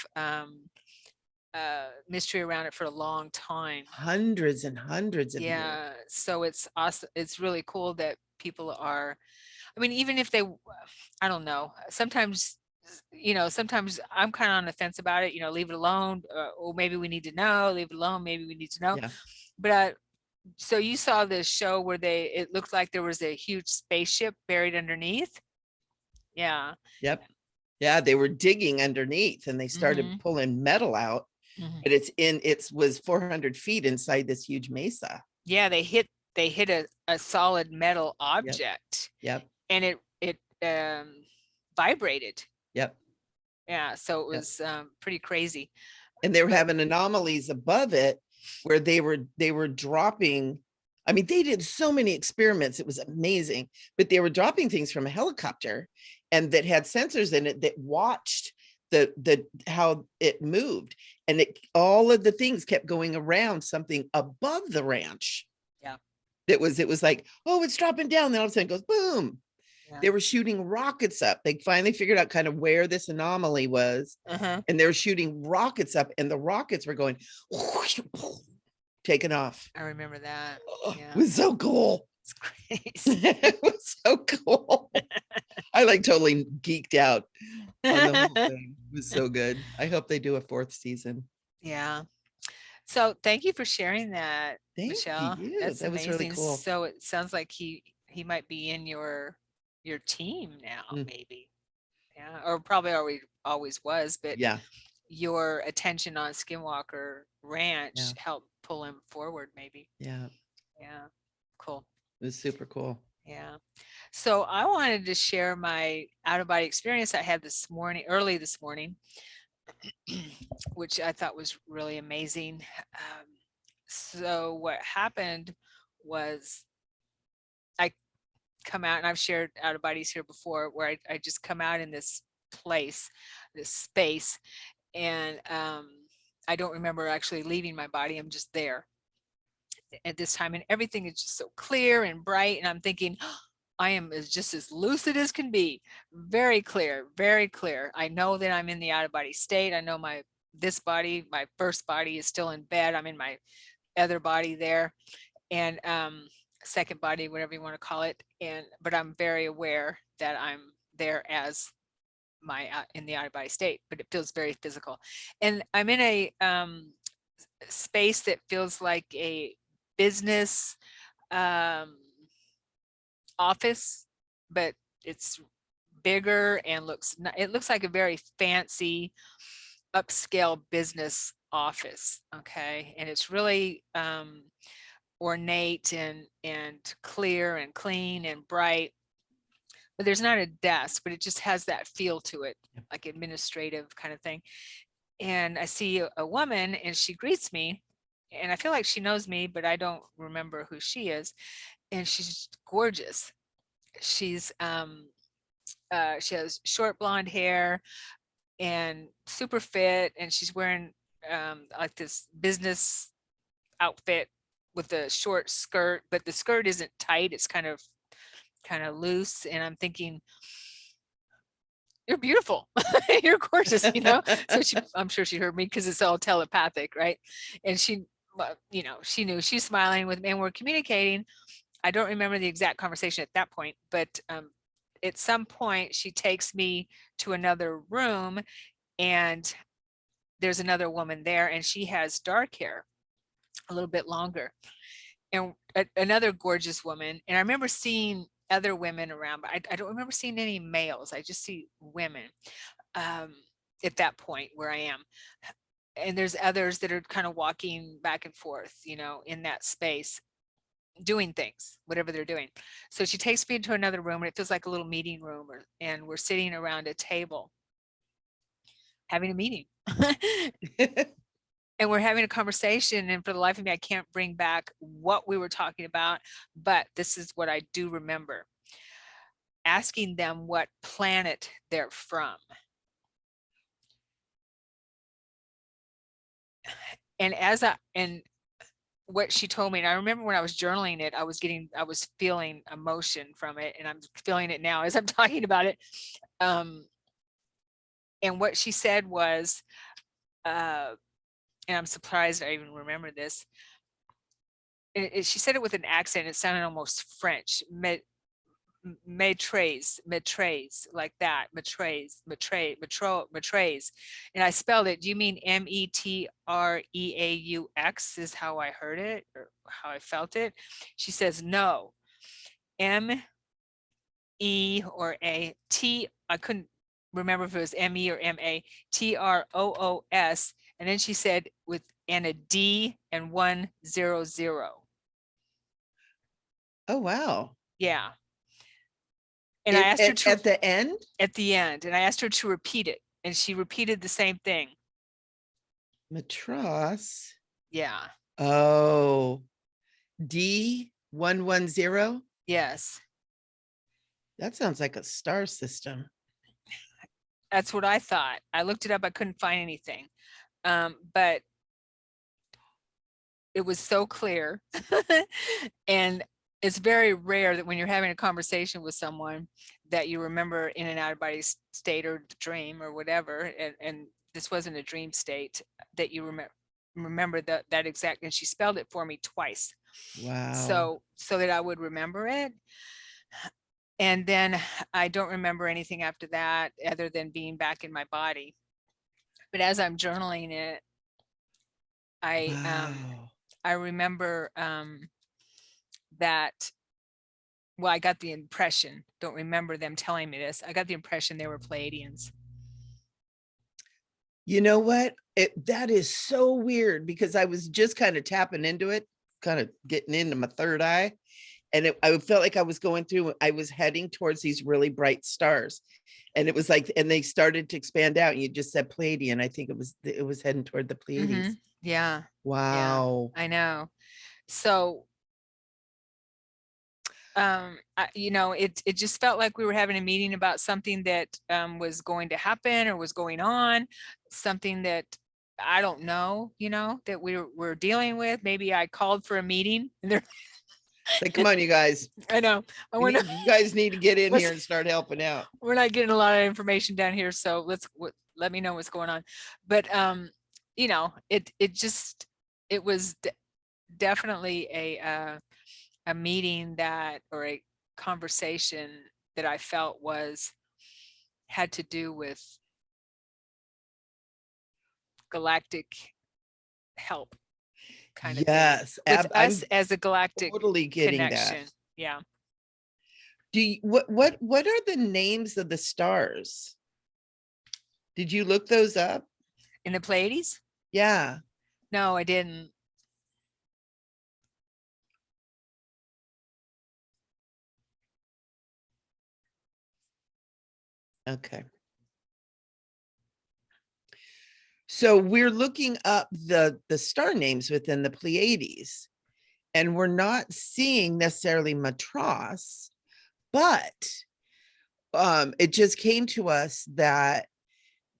mystery around it for a long time. Hundreds and hundreds of years. Yeah, so it's awesome. It's really cool that people are, I mean, even if they, I don't know, sometimes, sometimes I'm kind of on the fence about it, leave it alone, or maybe we need to know, leave it alone, maybe we need to know. Yeah. But so you saw this show where it looked like there was a huge spaceship buried underneath. Yeah. Yep. Yeah, they were digging underneath and they started Mhm. pulling metal out, Mhm. but it was 400 feet inside this huge mesa. Yeah, they hit a solid metal Yep. object, Yep. and it vibrated. Yep. Yeah, so it Yep. was pretty crazy. And they were But having anomalies above it where they were dropping. I mean, they did so many experiments. It was amazing, but they were dropping things from a helicopter and that had sensors in it that watched the how it moved. And all of the things kept going around something above the ranch. yeah, It was like, oh, it's dropping down. Then all of a sudden it goes boom. yeah. They were shooting rockets up. They finally figured out kind of where this anomaly was. Uh-huh. And they were shooting rockets up, and the rockets were going taking off. I remember that. Oh, it Yeah, was so cool. it's crazy. It was so cool. I like totally geeked out on the whole thing. It was so good. I hope they do a fourth season. Yeah. So thank you for sharing that, Thank Michelle. you. That's That was really amazing. cool. So it sounds like he might be in your team now, Mm, maybe. Yeah, or probably always was, but yeah. your attention on Skinwalker Yeah. Ranch helped pull him forward, maybe. Yeah. Yeah, cool. It was super cool. Yeah. So I wanted to share my out of body experience I had early this morning, which I thought was really amazing. So what happened was I come out, and I've shared out of bodies here before, where I just come out in this place, this space, and I don't remember actually leaving my body. I'm just there at this time, and everything is just so clear and bright, and I'm thinking, I am just as lucid as can be. Very clear, very clear. I know that I'm in the out of body state. I know this body, my first body, is still in bed. I'm in my other body there, and second body, whatever you want to call it. But I'm very aware that I'm there as my in the out of body state, but it feels very physical. And I'm in a space that feels like a business office, but it's bigger and it looks like a very fancy upscale business office. Okay, and it's really ornate and clear and clean and bright, but there's not a desk, but it just has that feel to it, like administrative kind of thing. And I see a woman, and she greets me, and I feel like she knows me, but I don't remember who she is. And she's gorgeous. She's she has short blonde hair and super fit, and she's wearing like this business outfit with a short skirt, but the skirt isn't tight, it's kind of loose. And I'm thinking, you're beautiful. You're gorgeous, so I'm sure she heard me, because it's all telepathic, right? And she she knew. She's smiling with me, and we're communicating. I don't remember the exact conversation at that point, but at some point she takes me to another room, and there's another woman there, and she has dark hair, a little bit longer, and another gorgeous woman. And I remember seeing other women around, but I don't remember seeing any males. I just see women at that point where I am. And there's others that are kind of walking back and forth, in that space, doing things, whatever they're doing. So she takes me into another room, and it feels like a little meeting room, and we're sitting around a table having a meeting. And we're having a conversation, and for the life of me, I can't bring back what we were talking about, but this is what I do remember. Asking them what planet they're from. And what she told me, and I remember when I was journaling it, I was feeling emotion from it, and I'm feeling it now as I'm talking about it. And what she said was, and I'm surprised I even remember this. She said it with an accent. It sounded almost French. Maîtrise, like that. Maîtrise. And I spelled it. Do you mean METREAUX is how I heard it or how I felt it? She says, no. M-E or A-T. I couldn't remember if it was M-E or M-A. T-R-O-O-S. And then she said and a D and 100. Oh, wow. Yeah. And I asked her to at the end? At the end, and I asked her to repeat it, and she repeated the same thing. Matras. Yeah. Oh, D110. Yes. That sounds like a star system. That's what I thought. I looked it up. I couldn't find anything. But it was so clear. And it's very rare that when you're having a conversation with someone that you remember in and out of body state or dream or whatever. And this wasn't a dream state that you remember that exact, and she spelled it for me twice. Wow. So that I would remember it. And then I don't remember anything after that other than being back in my body. But as I'm journaling it, I remember that, well, I got the impression, don't remember them telling me this, I got the impression they were Pleiadians. You know what? That is so weird because I was just kind of tapping into it, kind of getting into my third eye. And I felt like I was going through, I was heading towards these really bright stars. And it was like, and they started to expand out. And you just said Pleiadian. I think it was heading toward the Pleiades. Yeah. Wow. Yeah, I know. So, it just felt like we were having a meeting about something that was going to happen or was going on, something that I don't know, that we're dealing with. Maybe I called for a meeting and they're Like, come on, you guys. I know. You guys need to get in here and start helping out. We're not getting a lot of information down here, so let me know what's going on. But it was definitely a meeting or a conversation that I felt had to do with galactic help, kind of thing. With us as a galactic totally getting connection. that. Yeah. What are the names of the stars? Did you look those up? In the Pleiades? Yeah. No, I didn't. Okay. So we're looking up the star names within the Pleiades, and we're not seeing necessarily Matras, but it just came to us that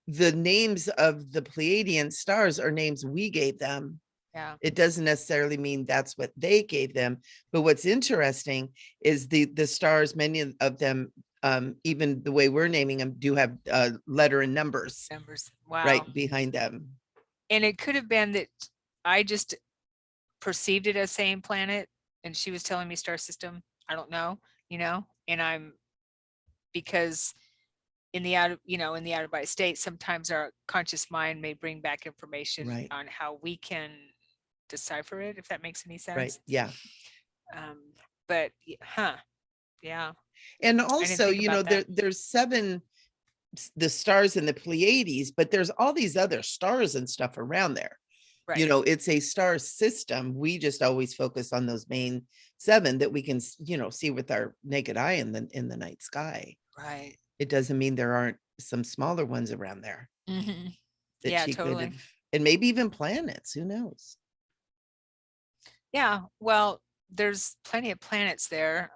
the names of the Pleiadian stars are names we gave them. Yeah. It doesn't necessarily mean that's what they gave them. But what's interesting is the stars, many of them, even the way we're naming them, do have letter and numbers. Wow. Right behind them. And it could have been that I just perceived it as saying planet and she was telling me star system. I don't know, and because in the out of body state, sometimes our conscious mind may bring back information on how we can decipher it, if that makes any sense. Right. Yeah. But yeah. And also, there's 7 the stars in the Pleiades, but there's all these other stars and stuff around there. Right. It's a star system. We just always focus on those main 7 that we can, see with our naked eye in the night sky. Right. It doesn't mean there aren't some smaller ones around there. Mm-hmm. That she totally could have, and maybe even planets. Who knows? Yeah. Well, There's plenty of planets there,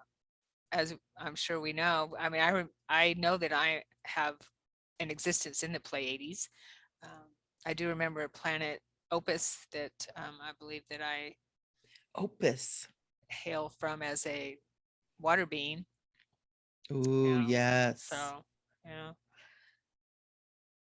as I'm sure we know. I mean, I know that I have an existence in the Pleiades. I do remember a planet Opus that I believe that I hail from as a water being. Oh, yes. So, yeah.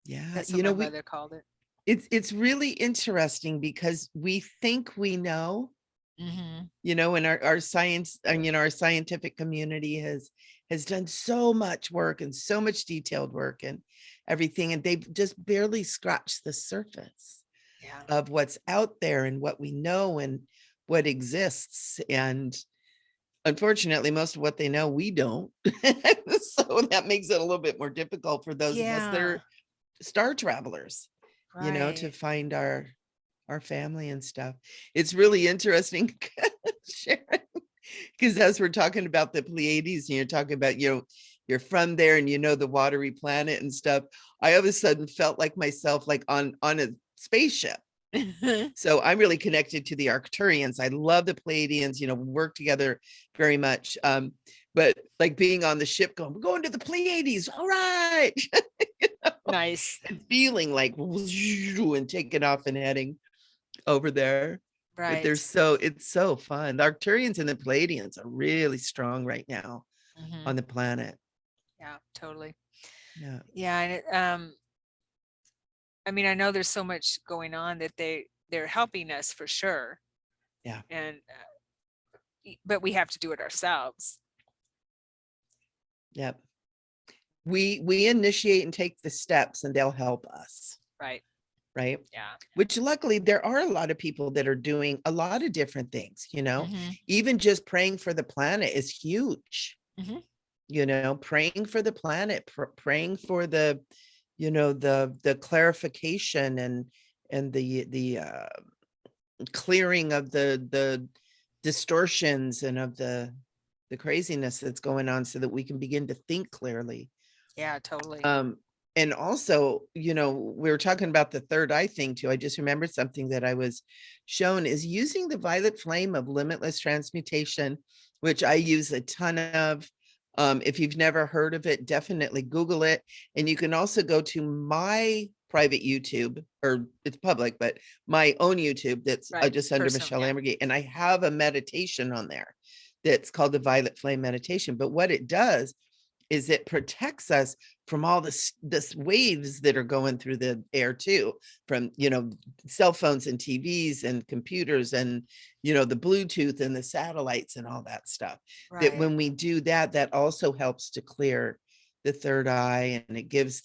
Yeah. That's what my mother called it. It's really interesting because we think we know, and our science and, our scientific community has done so much work and so much detailed work and everything. And they've just barely scratched the surface Yeah. of what's out there and what we know and what exists. And unfortunately, most of what they know, we don't. So that makes it a little bit more difficult for those of us that Yeah. are star travelers, to Right. find our family and stuff. It's really interesting, Sharon, because as we're talking about the Pleiades and you're talking about, you're from there and the watery planet and stuff, I all of a sudden felt like myself like on a spaceship. So I'm really connected to the Arcturians. I love the Pleiadians, work together very much. But like being on the ship going, we're going to the Pleiades. All right. Nice. And feeling like and taking off and heading over there. But Right. it's so fun. The Arcturians and the Pleiadians are really strong right now on the planet. Yeah, totally. Yeah. Yeah. And I mean, I know there's so much going on that they're helping us for sure. Yeah. And but we have to do it ourselves. Yep. We initiate and take the steps and they'll help us. Right. Right. Yeah. Which luckily there are a lot of people that are doing a lot of different things, even just praying for the planet is huge. Praying for the planet, praying for the, the clarification and the clearing of the distortions and of the craziness that's going on so that we can begin to think clearly. Yeah, totally. And also, we were talking about the third eye thing too. I just remembered something that I was shown is using the violet flame of limitless transmutation, which I use a ton of. If you've never heard of it, definitely Google it. And you can also go to my private YouTube, or it's public, but my own YouTube that's just under Michele Sharon. And I have a meditation on there that's called the Violet Flame Meditation. But what it does is it protects us from all this waves that are going through the air too, from, cell phones and TVs and computers and, the Bluetooth and the satellites and all that stuff. Right. That when we do that, that also helps to clear the third eye, and it gives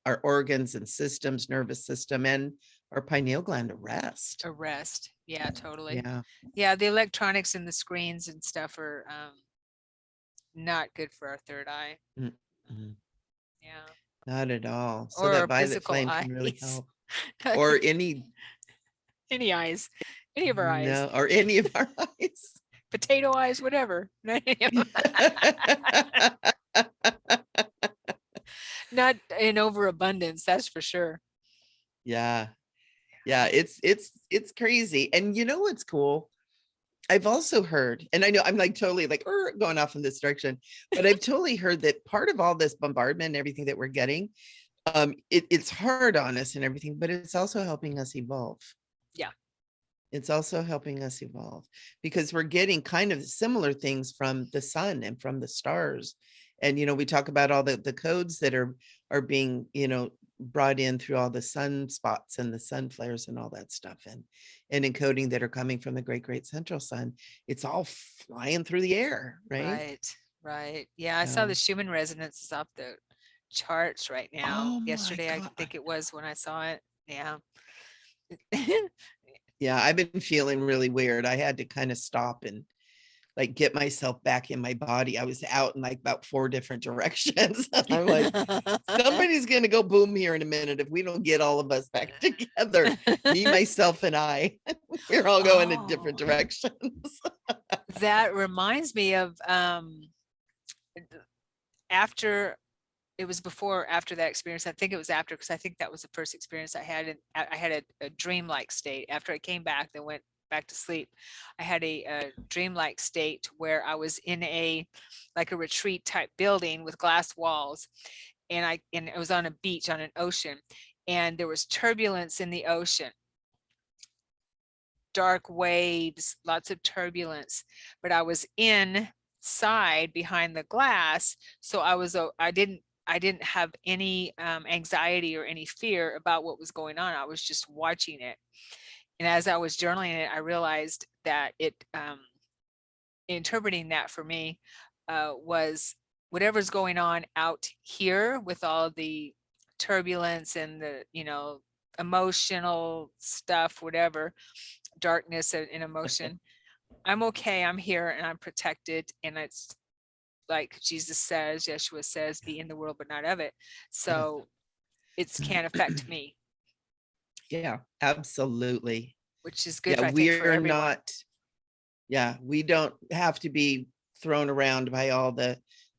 our organs and systems, nervous system, and our pineal gland a rest. Yeah, totally. Yeah. Yeah. The electronics and the screens and stuff are, not good for our third eye. Mm-hmm. Yeah. Not at all. So or that violet flame eyes. can really help. Or any eyes, any of our eyes. No, or any of our eyes. Potato eyes, whatever. Not in overabundance, that's for sure. Yeah. Yeah, it's crazy. And you know what's cool? I've also heard, and I know I'm like totally like going off in this direction, but I've totally heard that part of all this bombardment and everything that we're getting, it's hard on us and everything, but it's also helping us evolve. Yeah. It's also helping us evolve because we're getting kind of similar things from the sun and from the stars. And, we talk about all the codes that are being, brought in through all the sunspots and the sun flares and all that stuff, and encoding that are coming from the great central sun. It's all flying through the air, right? Right. Yeah, I saw the Schumann resonance is off the charts right now. Oh yesterday, I think it was when I saw it. Yeah. Yeah, I've been feeling really weird. I had to kind of stop and like get myself back in my body. I was out in like about 4 different directions. I'm like, somebody's going to go boom here in a minute if we don't get all of us back together. Me, myself, and I. We're all going in different directions. That reminds me of after it was before or after that experience. I think it was after, because I think that was the first experience I had. And I had a dreamlike state after I came back, then went back to sleep. I had a dreamlike state where I was in a retreat type building with glass walls, and it was on a beach, on an ocean, and there was turbulence in the ocean, dark waves, lots of turbulence, but I was inside behind the glass, so I I didn't have any anxiety or any fear about what was going on. I was just watching it. And as I was journaling it, I realized that interpreting that for me was whatever's going on out here with all the turbulence and the, emotional stuff, whatever, darkness and emotion. I'm okay. I'm here and I'm protected. And it's like Jesus says, Yeshua says, be in the world, but not of it. So it can't affect me. Yeah, absolutely. Which is good, Yeah, I think, for we're everyone. not, yeah, we don't have to be thrown around by all the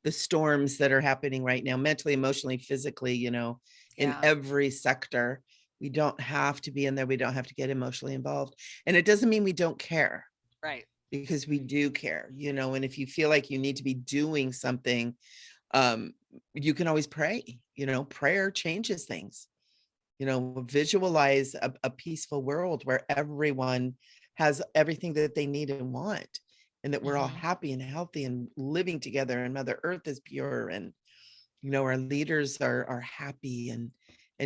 storms that are happening right now, mentally, emotionally, physically, in every sector. We don't have to be in there. We don't have to get emotionally involved. And it doesn't mean we don't care. Right. Because we do care, and if you feel like you need to be doing something, you can always pray. Prayer changes things. Visualize a peaceful world where everyone has everything that they need and want, and that we're all happy and healthy and living together, and Mother Earth is pure, and our leaders are happy and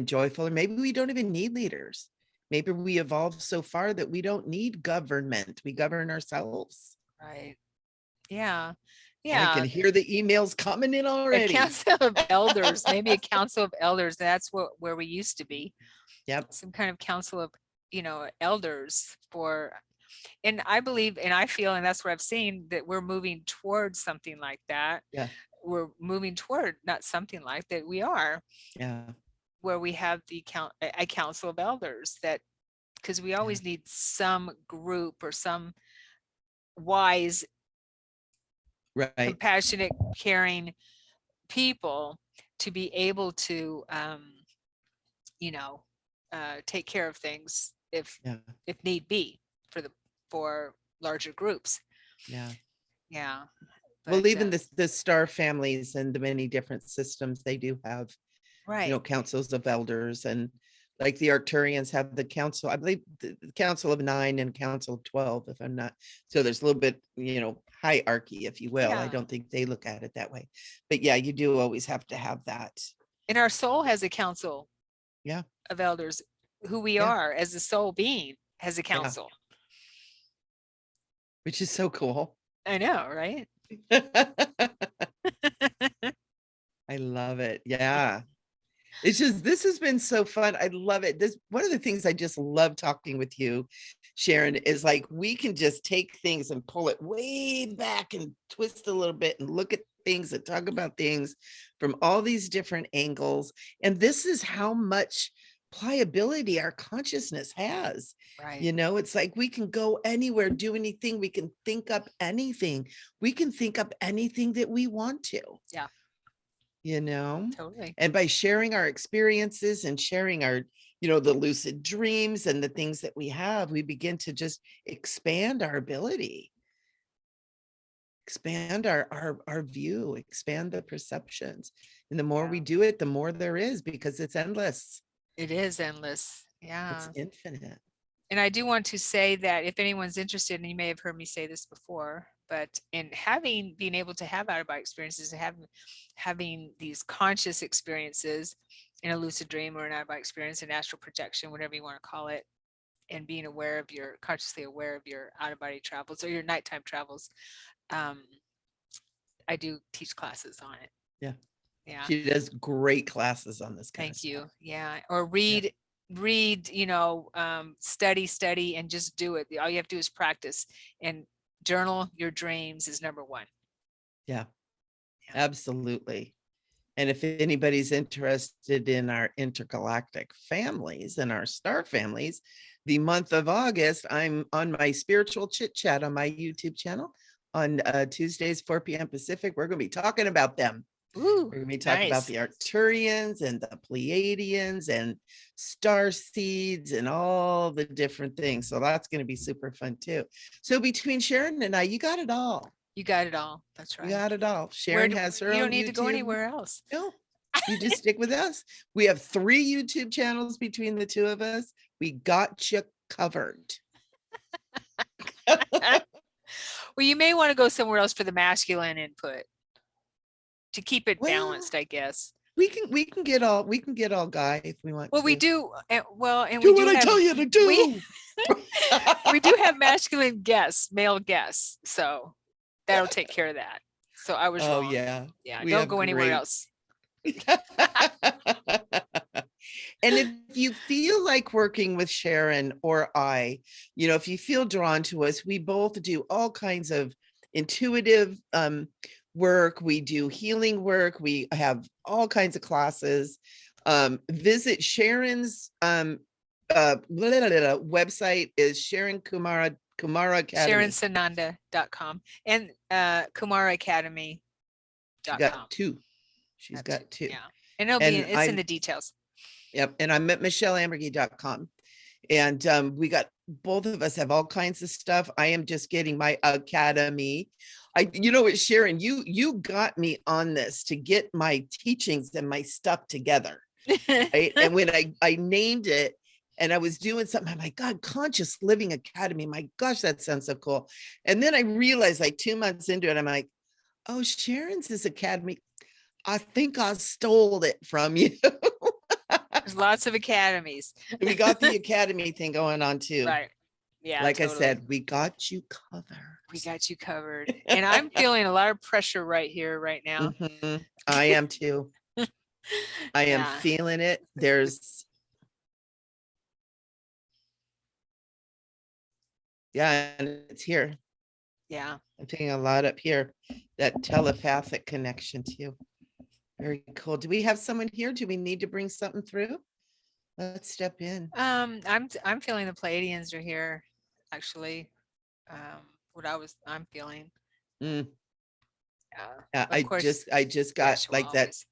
joyful. Or maybe we don't even need leaders. Maybe we evolved so far that we don't need government. We govern ourselves. Right. Yeah. I can Yeah. hear the emails coming in A already. council of elders, maybe a council of elders. That's where we used to be. Yep. Some kind of council of, elders and I believe, and I feel, and that's what I've seen, that we're moving towards something like that. Yeah. We're moving toward, not something like that, we are. Yeah. Where we have a council of elders, that because we always need some group or some wise, Right. compassionate, caring people to be able to take care of things if need be for larger groups. Yeah. But, even the star families and the many different systems, they do have, right, councils of elders, and like the Arcturians have the council, I believe the Council of 9 and Council of 12, if I'm not, so there's a little bit, hierarchy, if you will. I don't think they look at it that way, but yeah, you do always have to have that. And our soul has a council of elders. Who we are as a soul being has a council. Which is so cool. I know, right? I love it. Yeah. It's just, this has been so fun. I love it. This, one of the things I just love talking with you, Sharon, is like, we can just take things and pull it way back and twist a little bit and look at things and talk about things from all these different angles. And this is how much pliability our consciousness has. Right. It's like we can go anywhere, do anything. We can think up anything. We can think up anything that we want to. Yeah. And by sharing our experiences and sharing our, the lucid dreams and the things that we have, we begin to just expand our ability, expand our view, expand the perceptions. And the more we do it, the more there is, because it's endless. It is endless. Yeah. It's infinite. And I do want to say that if anyone's interested, and you may have heard me say this before, but in being able to have out-of-body experiences and having these conscious experiences in a lucid dream or an out-of-body experience, an astral projection, whatever you want to call it, and being consciously aware of your out-of-body travels or your nighttime travels, I do teach classes on it. Yeah. She does great classes on this kind of stuff. Thank you. Yeah. Or read, study, and just do it. All you have to do is practice and journal your dreams is number one. Yeah, absolutely. And if anybody's interested in our intergalactic families and our star families, the month of August, I'm on my spiritual chit chat on my YouTube channel on Tuesdays, 4 p.m. Pacific. We're going to be talking about them. Ooh, we're going to be talking about the Arcturians and the Pleiadeans and star seeds and all the different things. So that's going to be super fun too. So between Sharon and I, you got it all. You got it all. That's right. You got it all. Sharon has her own. You don't need YouTube. to go anywhere else. No, you just stick with us. We have 3 YouTube channels between the two of us. We got you covered. Well, you may want to go somewhere else for the masculine input to keep it balanced, I guess. we can get all guy if we want Well, we to. do. And we Do do what I have tell you to we do. we do have masculine guests, male guests. So that'll take care of that. So I was Oh wrong. yeah. Yeah, We don't have go anywhere great. else. And if you feel like working with Sharon or I, if you feel drawn to us, we both do all kinds of intuitive work. We do healing work. We have all kinds of classes. Visit Sharon's website is Sharon Kumara Academy. SharonSananda.com and KumaraAcademy.com. She got two. She's That too. got two. Yeah. And it's in the details. Yep. And I'm at MicheleAmbergy.com. And we got, both of us have all kinds of stuff. I am just getting my academy. You know what, Sharon, you got me on this to get my teachings and my stuff together. Right. And when I named it and I was doing something, I'm like, God, Conscious Living Academy. My gosh, that sounds so cool. And then I realized like 2 months into it, I'm like, oh, Sharon's is academy. I think I stole it from you. There's lots of academies. We got the academy thing going on too. Right. Yeah. Like totally. I said, we got you covered. We got you covered. And I'm feeling a lot of pressure right here, right now. Mhm. I am too. I am feeling it. And it's here. Yeah. I'm taking a lot up here. That telepathic connection too. Very cool. Do we have someone here? Do we need to bring something through? Let's step in. I'm feeling the Pleiadeans are here, actually. I'm feeling. Mm. Yeah. I just got like always.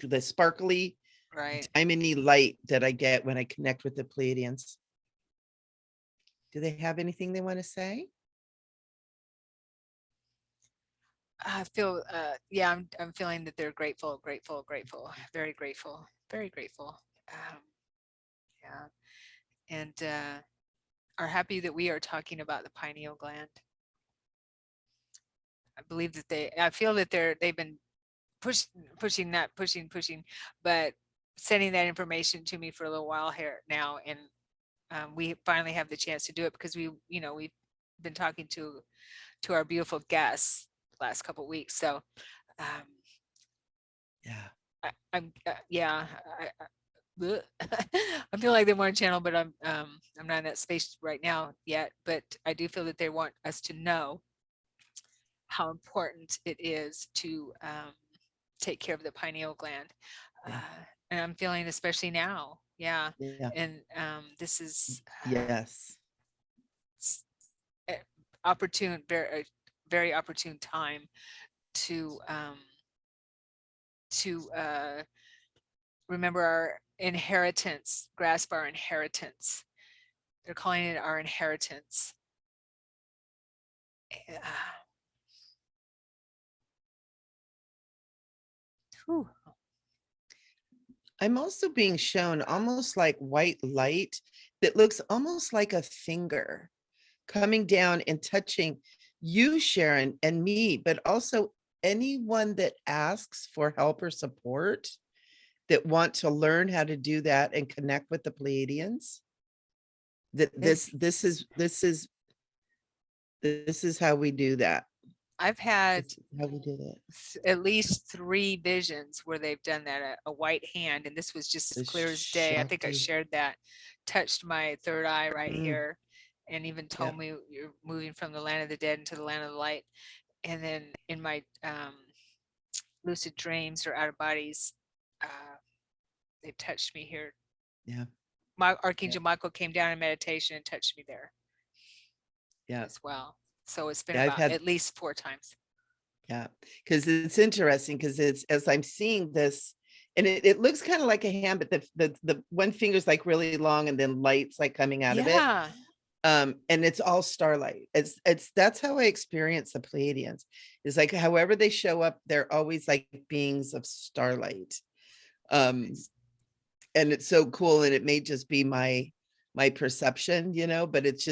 the sparkly right diamondy light that I get when I connect with the Pleiadians. Do they have anything they want to say? I feel I'm feeling that they're grateful, very grateful, very grateful. Yeah. And are happy that we are talking about the pineal gland. I believe that I feel that they've been pushing, but sending that information to me for a little while here now. And we finally have the chance to do it because we've been talking to our beautiful guests the last couple of weeks. So I'm I feel like they want to channel, but I'm not in that space right now yet. But I do feel that they want us to know how important it is to take care of the pineal gland. And I'm feeling, especially now. Yeah. And this is yes, opportune, very, very opportune time to remember our inheritance, grasp our inheritance. They're calling it our inheritance. I'm also being shown almost like white light that looks almost like a finger coming down and touching you, Sharon, and me, but also anyone that asks for help or support that want to learn how to do that and connect with the Pleiadians. That this is how we do that. I've had how we did it. At least 3 visions where they've done that. A white hand, and this was just as clear as day. I think I shared that. Touched my third eye right here, and even told me you're moving from the land of the dead into the land of the light. And then in my lucid dreams or out of bodies, they touched me here. Yeah. My Archangel Michael came down in meditation and touched me there. Yeah. As well. So it's been about at least 4 times. Yeah, because it's interesting because it's as I'm seeing this, and it looks kind of like a hand, but the one finger's like really long and then lights like coming out of it. And it's all starlight. That's how I experience the Pleiadians. It's like however they show up, they're always like beings of starlight. And it's so cool. And it may just be my perception, but it's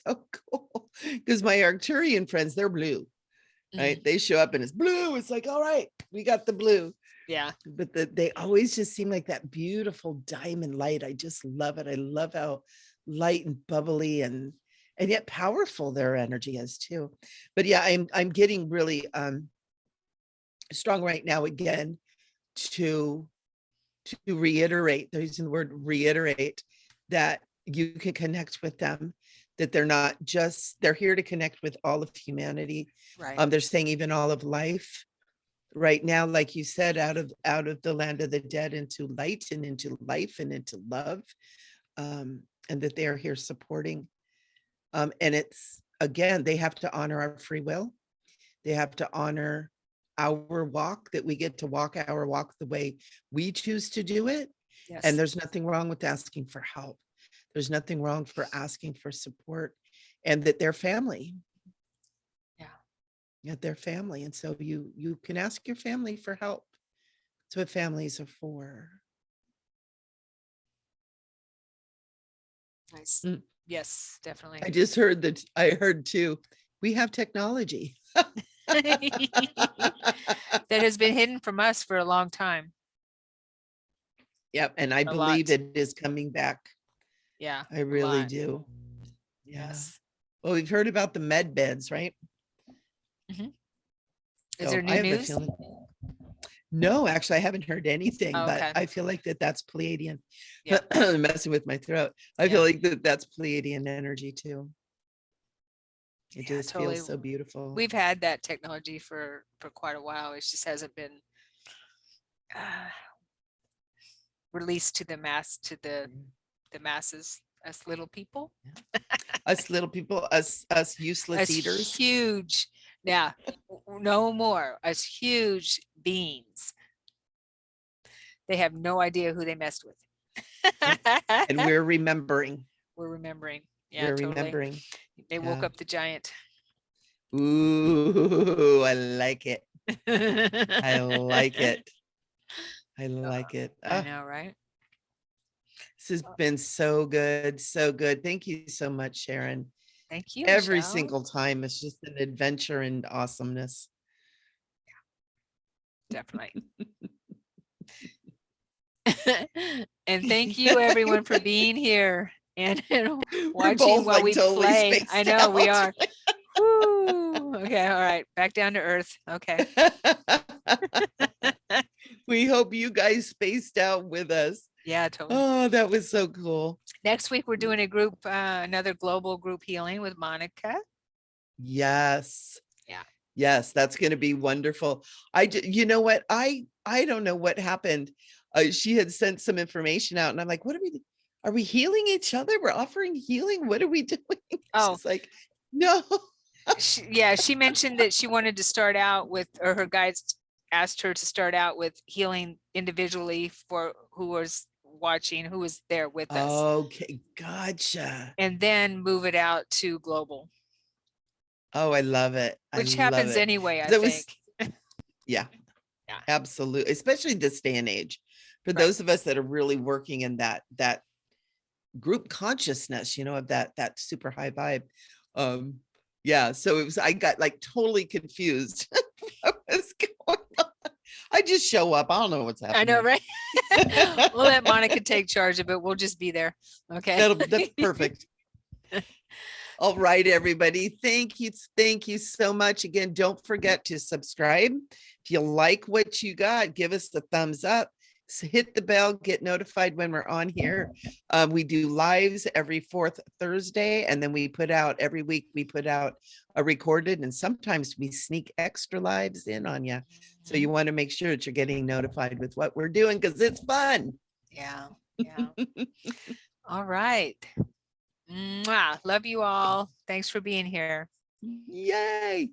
so cool because my Arcturian friends, they're blue, right? They show up and it's blue. It's like, all right, we got the blue. Yeah. but they always just seem like that beautiful diamond light. I just love it. I love how light and bubbly and yet powerful their energy is too. But yeah, I'm getting really strong right now again to reiterate, they're using the word reiterate, that you can connect with them, that they're not just, they're here to connect with all of humanity. Right. They're saying even all of life right now, like you said, out of the land of the dead into light and into life and into love, and that they are here supporting. And it's, again, they have to honor our free will. They have to honor our walk, that we get to walk our walk the way we choose to do it. Yes. And there's nothing wrong with asking for help. There's nothing wrong for asking for support, and that they're family. Yeah. That they're family. And so you can ask your family for help. That's what families are for. Nice. Mm. Yes, definitely. I just heard that. I heard too, we have technology That has been hidden from us for a long time. Yep. And I A believe lot. it is coming back. Yeah. I a really lot. do. Yeah. Yes. Well, we've heard about the med beds, right? Is So there I new have a news? feeling. No, actually, I haven't heard anything, Oh, but okay. I feel like that's Pleiadian. Yeah. Messing with my throat. I feel like that's Pleiadian energy too. It Yeah, just totally. feels so beautiful. We've had that technology for quite a while. It just hasn't been released to the masses, us little people. Us little people, us useless eaters. Huge. Yeah. No more. Us huge beings. They have no idea who they messed with. And we're remembering. We're remembering. Yeah, We're totally. remembering. They woke up the giant. Ooh, I like it. I like it. I like it. I know, right? This has been so good. So good. Thank you so much, Sharon. Thank you, Every Michelle. single time. It's just an adventure and awesomeness. Definitely. And thank you everyone for being here and watching while like we totally play. I know out. we are. Woo. Okay, all right, back down to earth. Okay. We hope you guys spaced out with us. Yeah, totally. Oh, that was so cool. Next week we're doing a group, another global group healing with Monica. Yes. Yeah. Yes, that's going to be wonderful. You know what? I don't know what happened. She had sent some information out and I'm like, what are we healing each other? We're offering healing. What are we doing? Oh, she's like, no. she mentioned that she wanted to start out with, or her guides asked her to start out with healing individually for who was watching, who was there with us. Okay, gotcha. And then move it out to global. Oh, I love it. Which happens anyway, I think. Yeah, absolutely. Especially this day and age. For those of us that are really working in that group consciousness, of that super high vibe. Yeah, so I got like totally confused. What was going on? I just show up. I don't know what's happening. I know, right? We'll let Monica take charge of it. We'll just be there. Okay. That's perfect. All right, everybody. Thank you so much. Again, don't forget to subscribe. If you like what you got, give us the thumbs up. So hit the bell, get notified when we're on here. We do lives every fourth Thursday, and then every week we put out a recorded, and sometimes we sneak extra lives in on you. So you want to make sure that you're getting notified with what we're doing, because it's fun. Yeah. All right. Mwah. Love you all. Thanks for being here. Yay.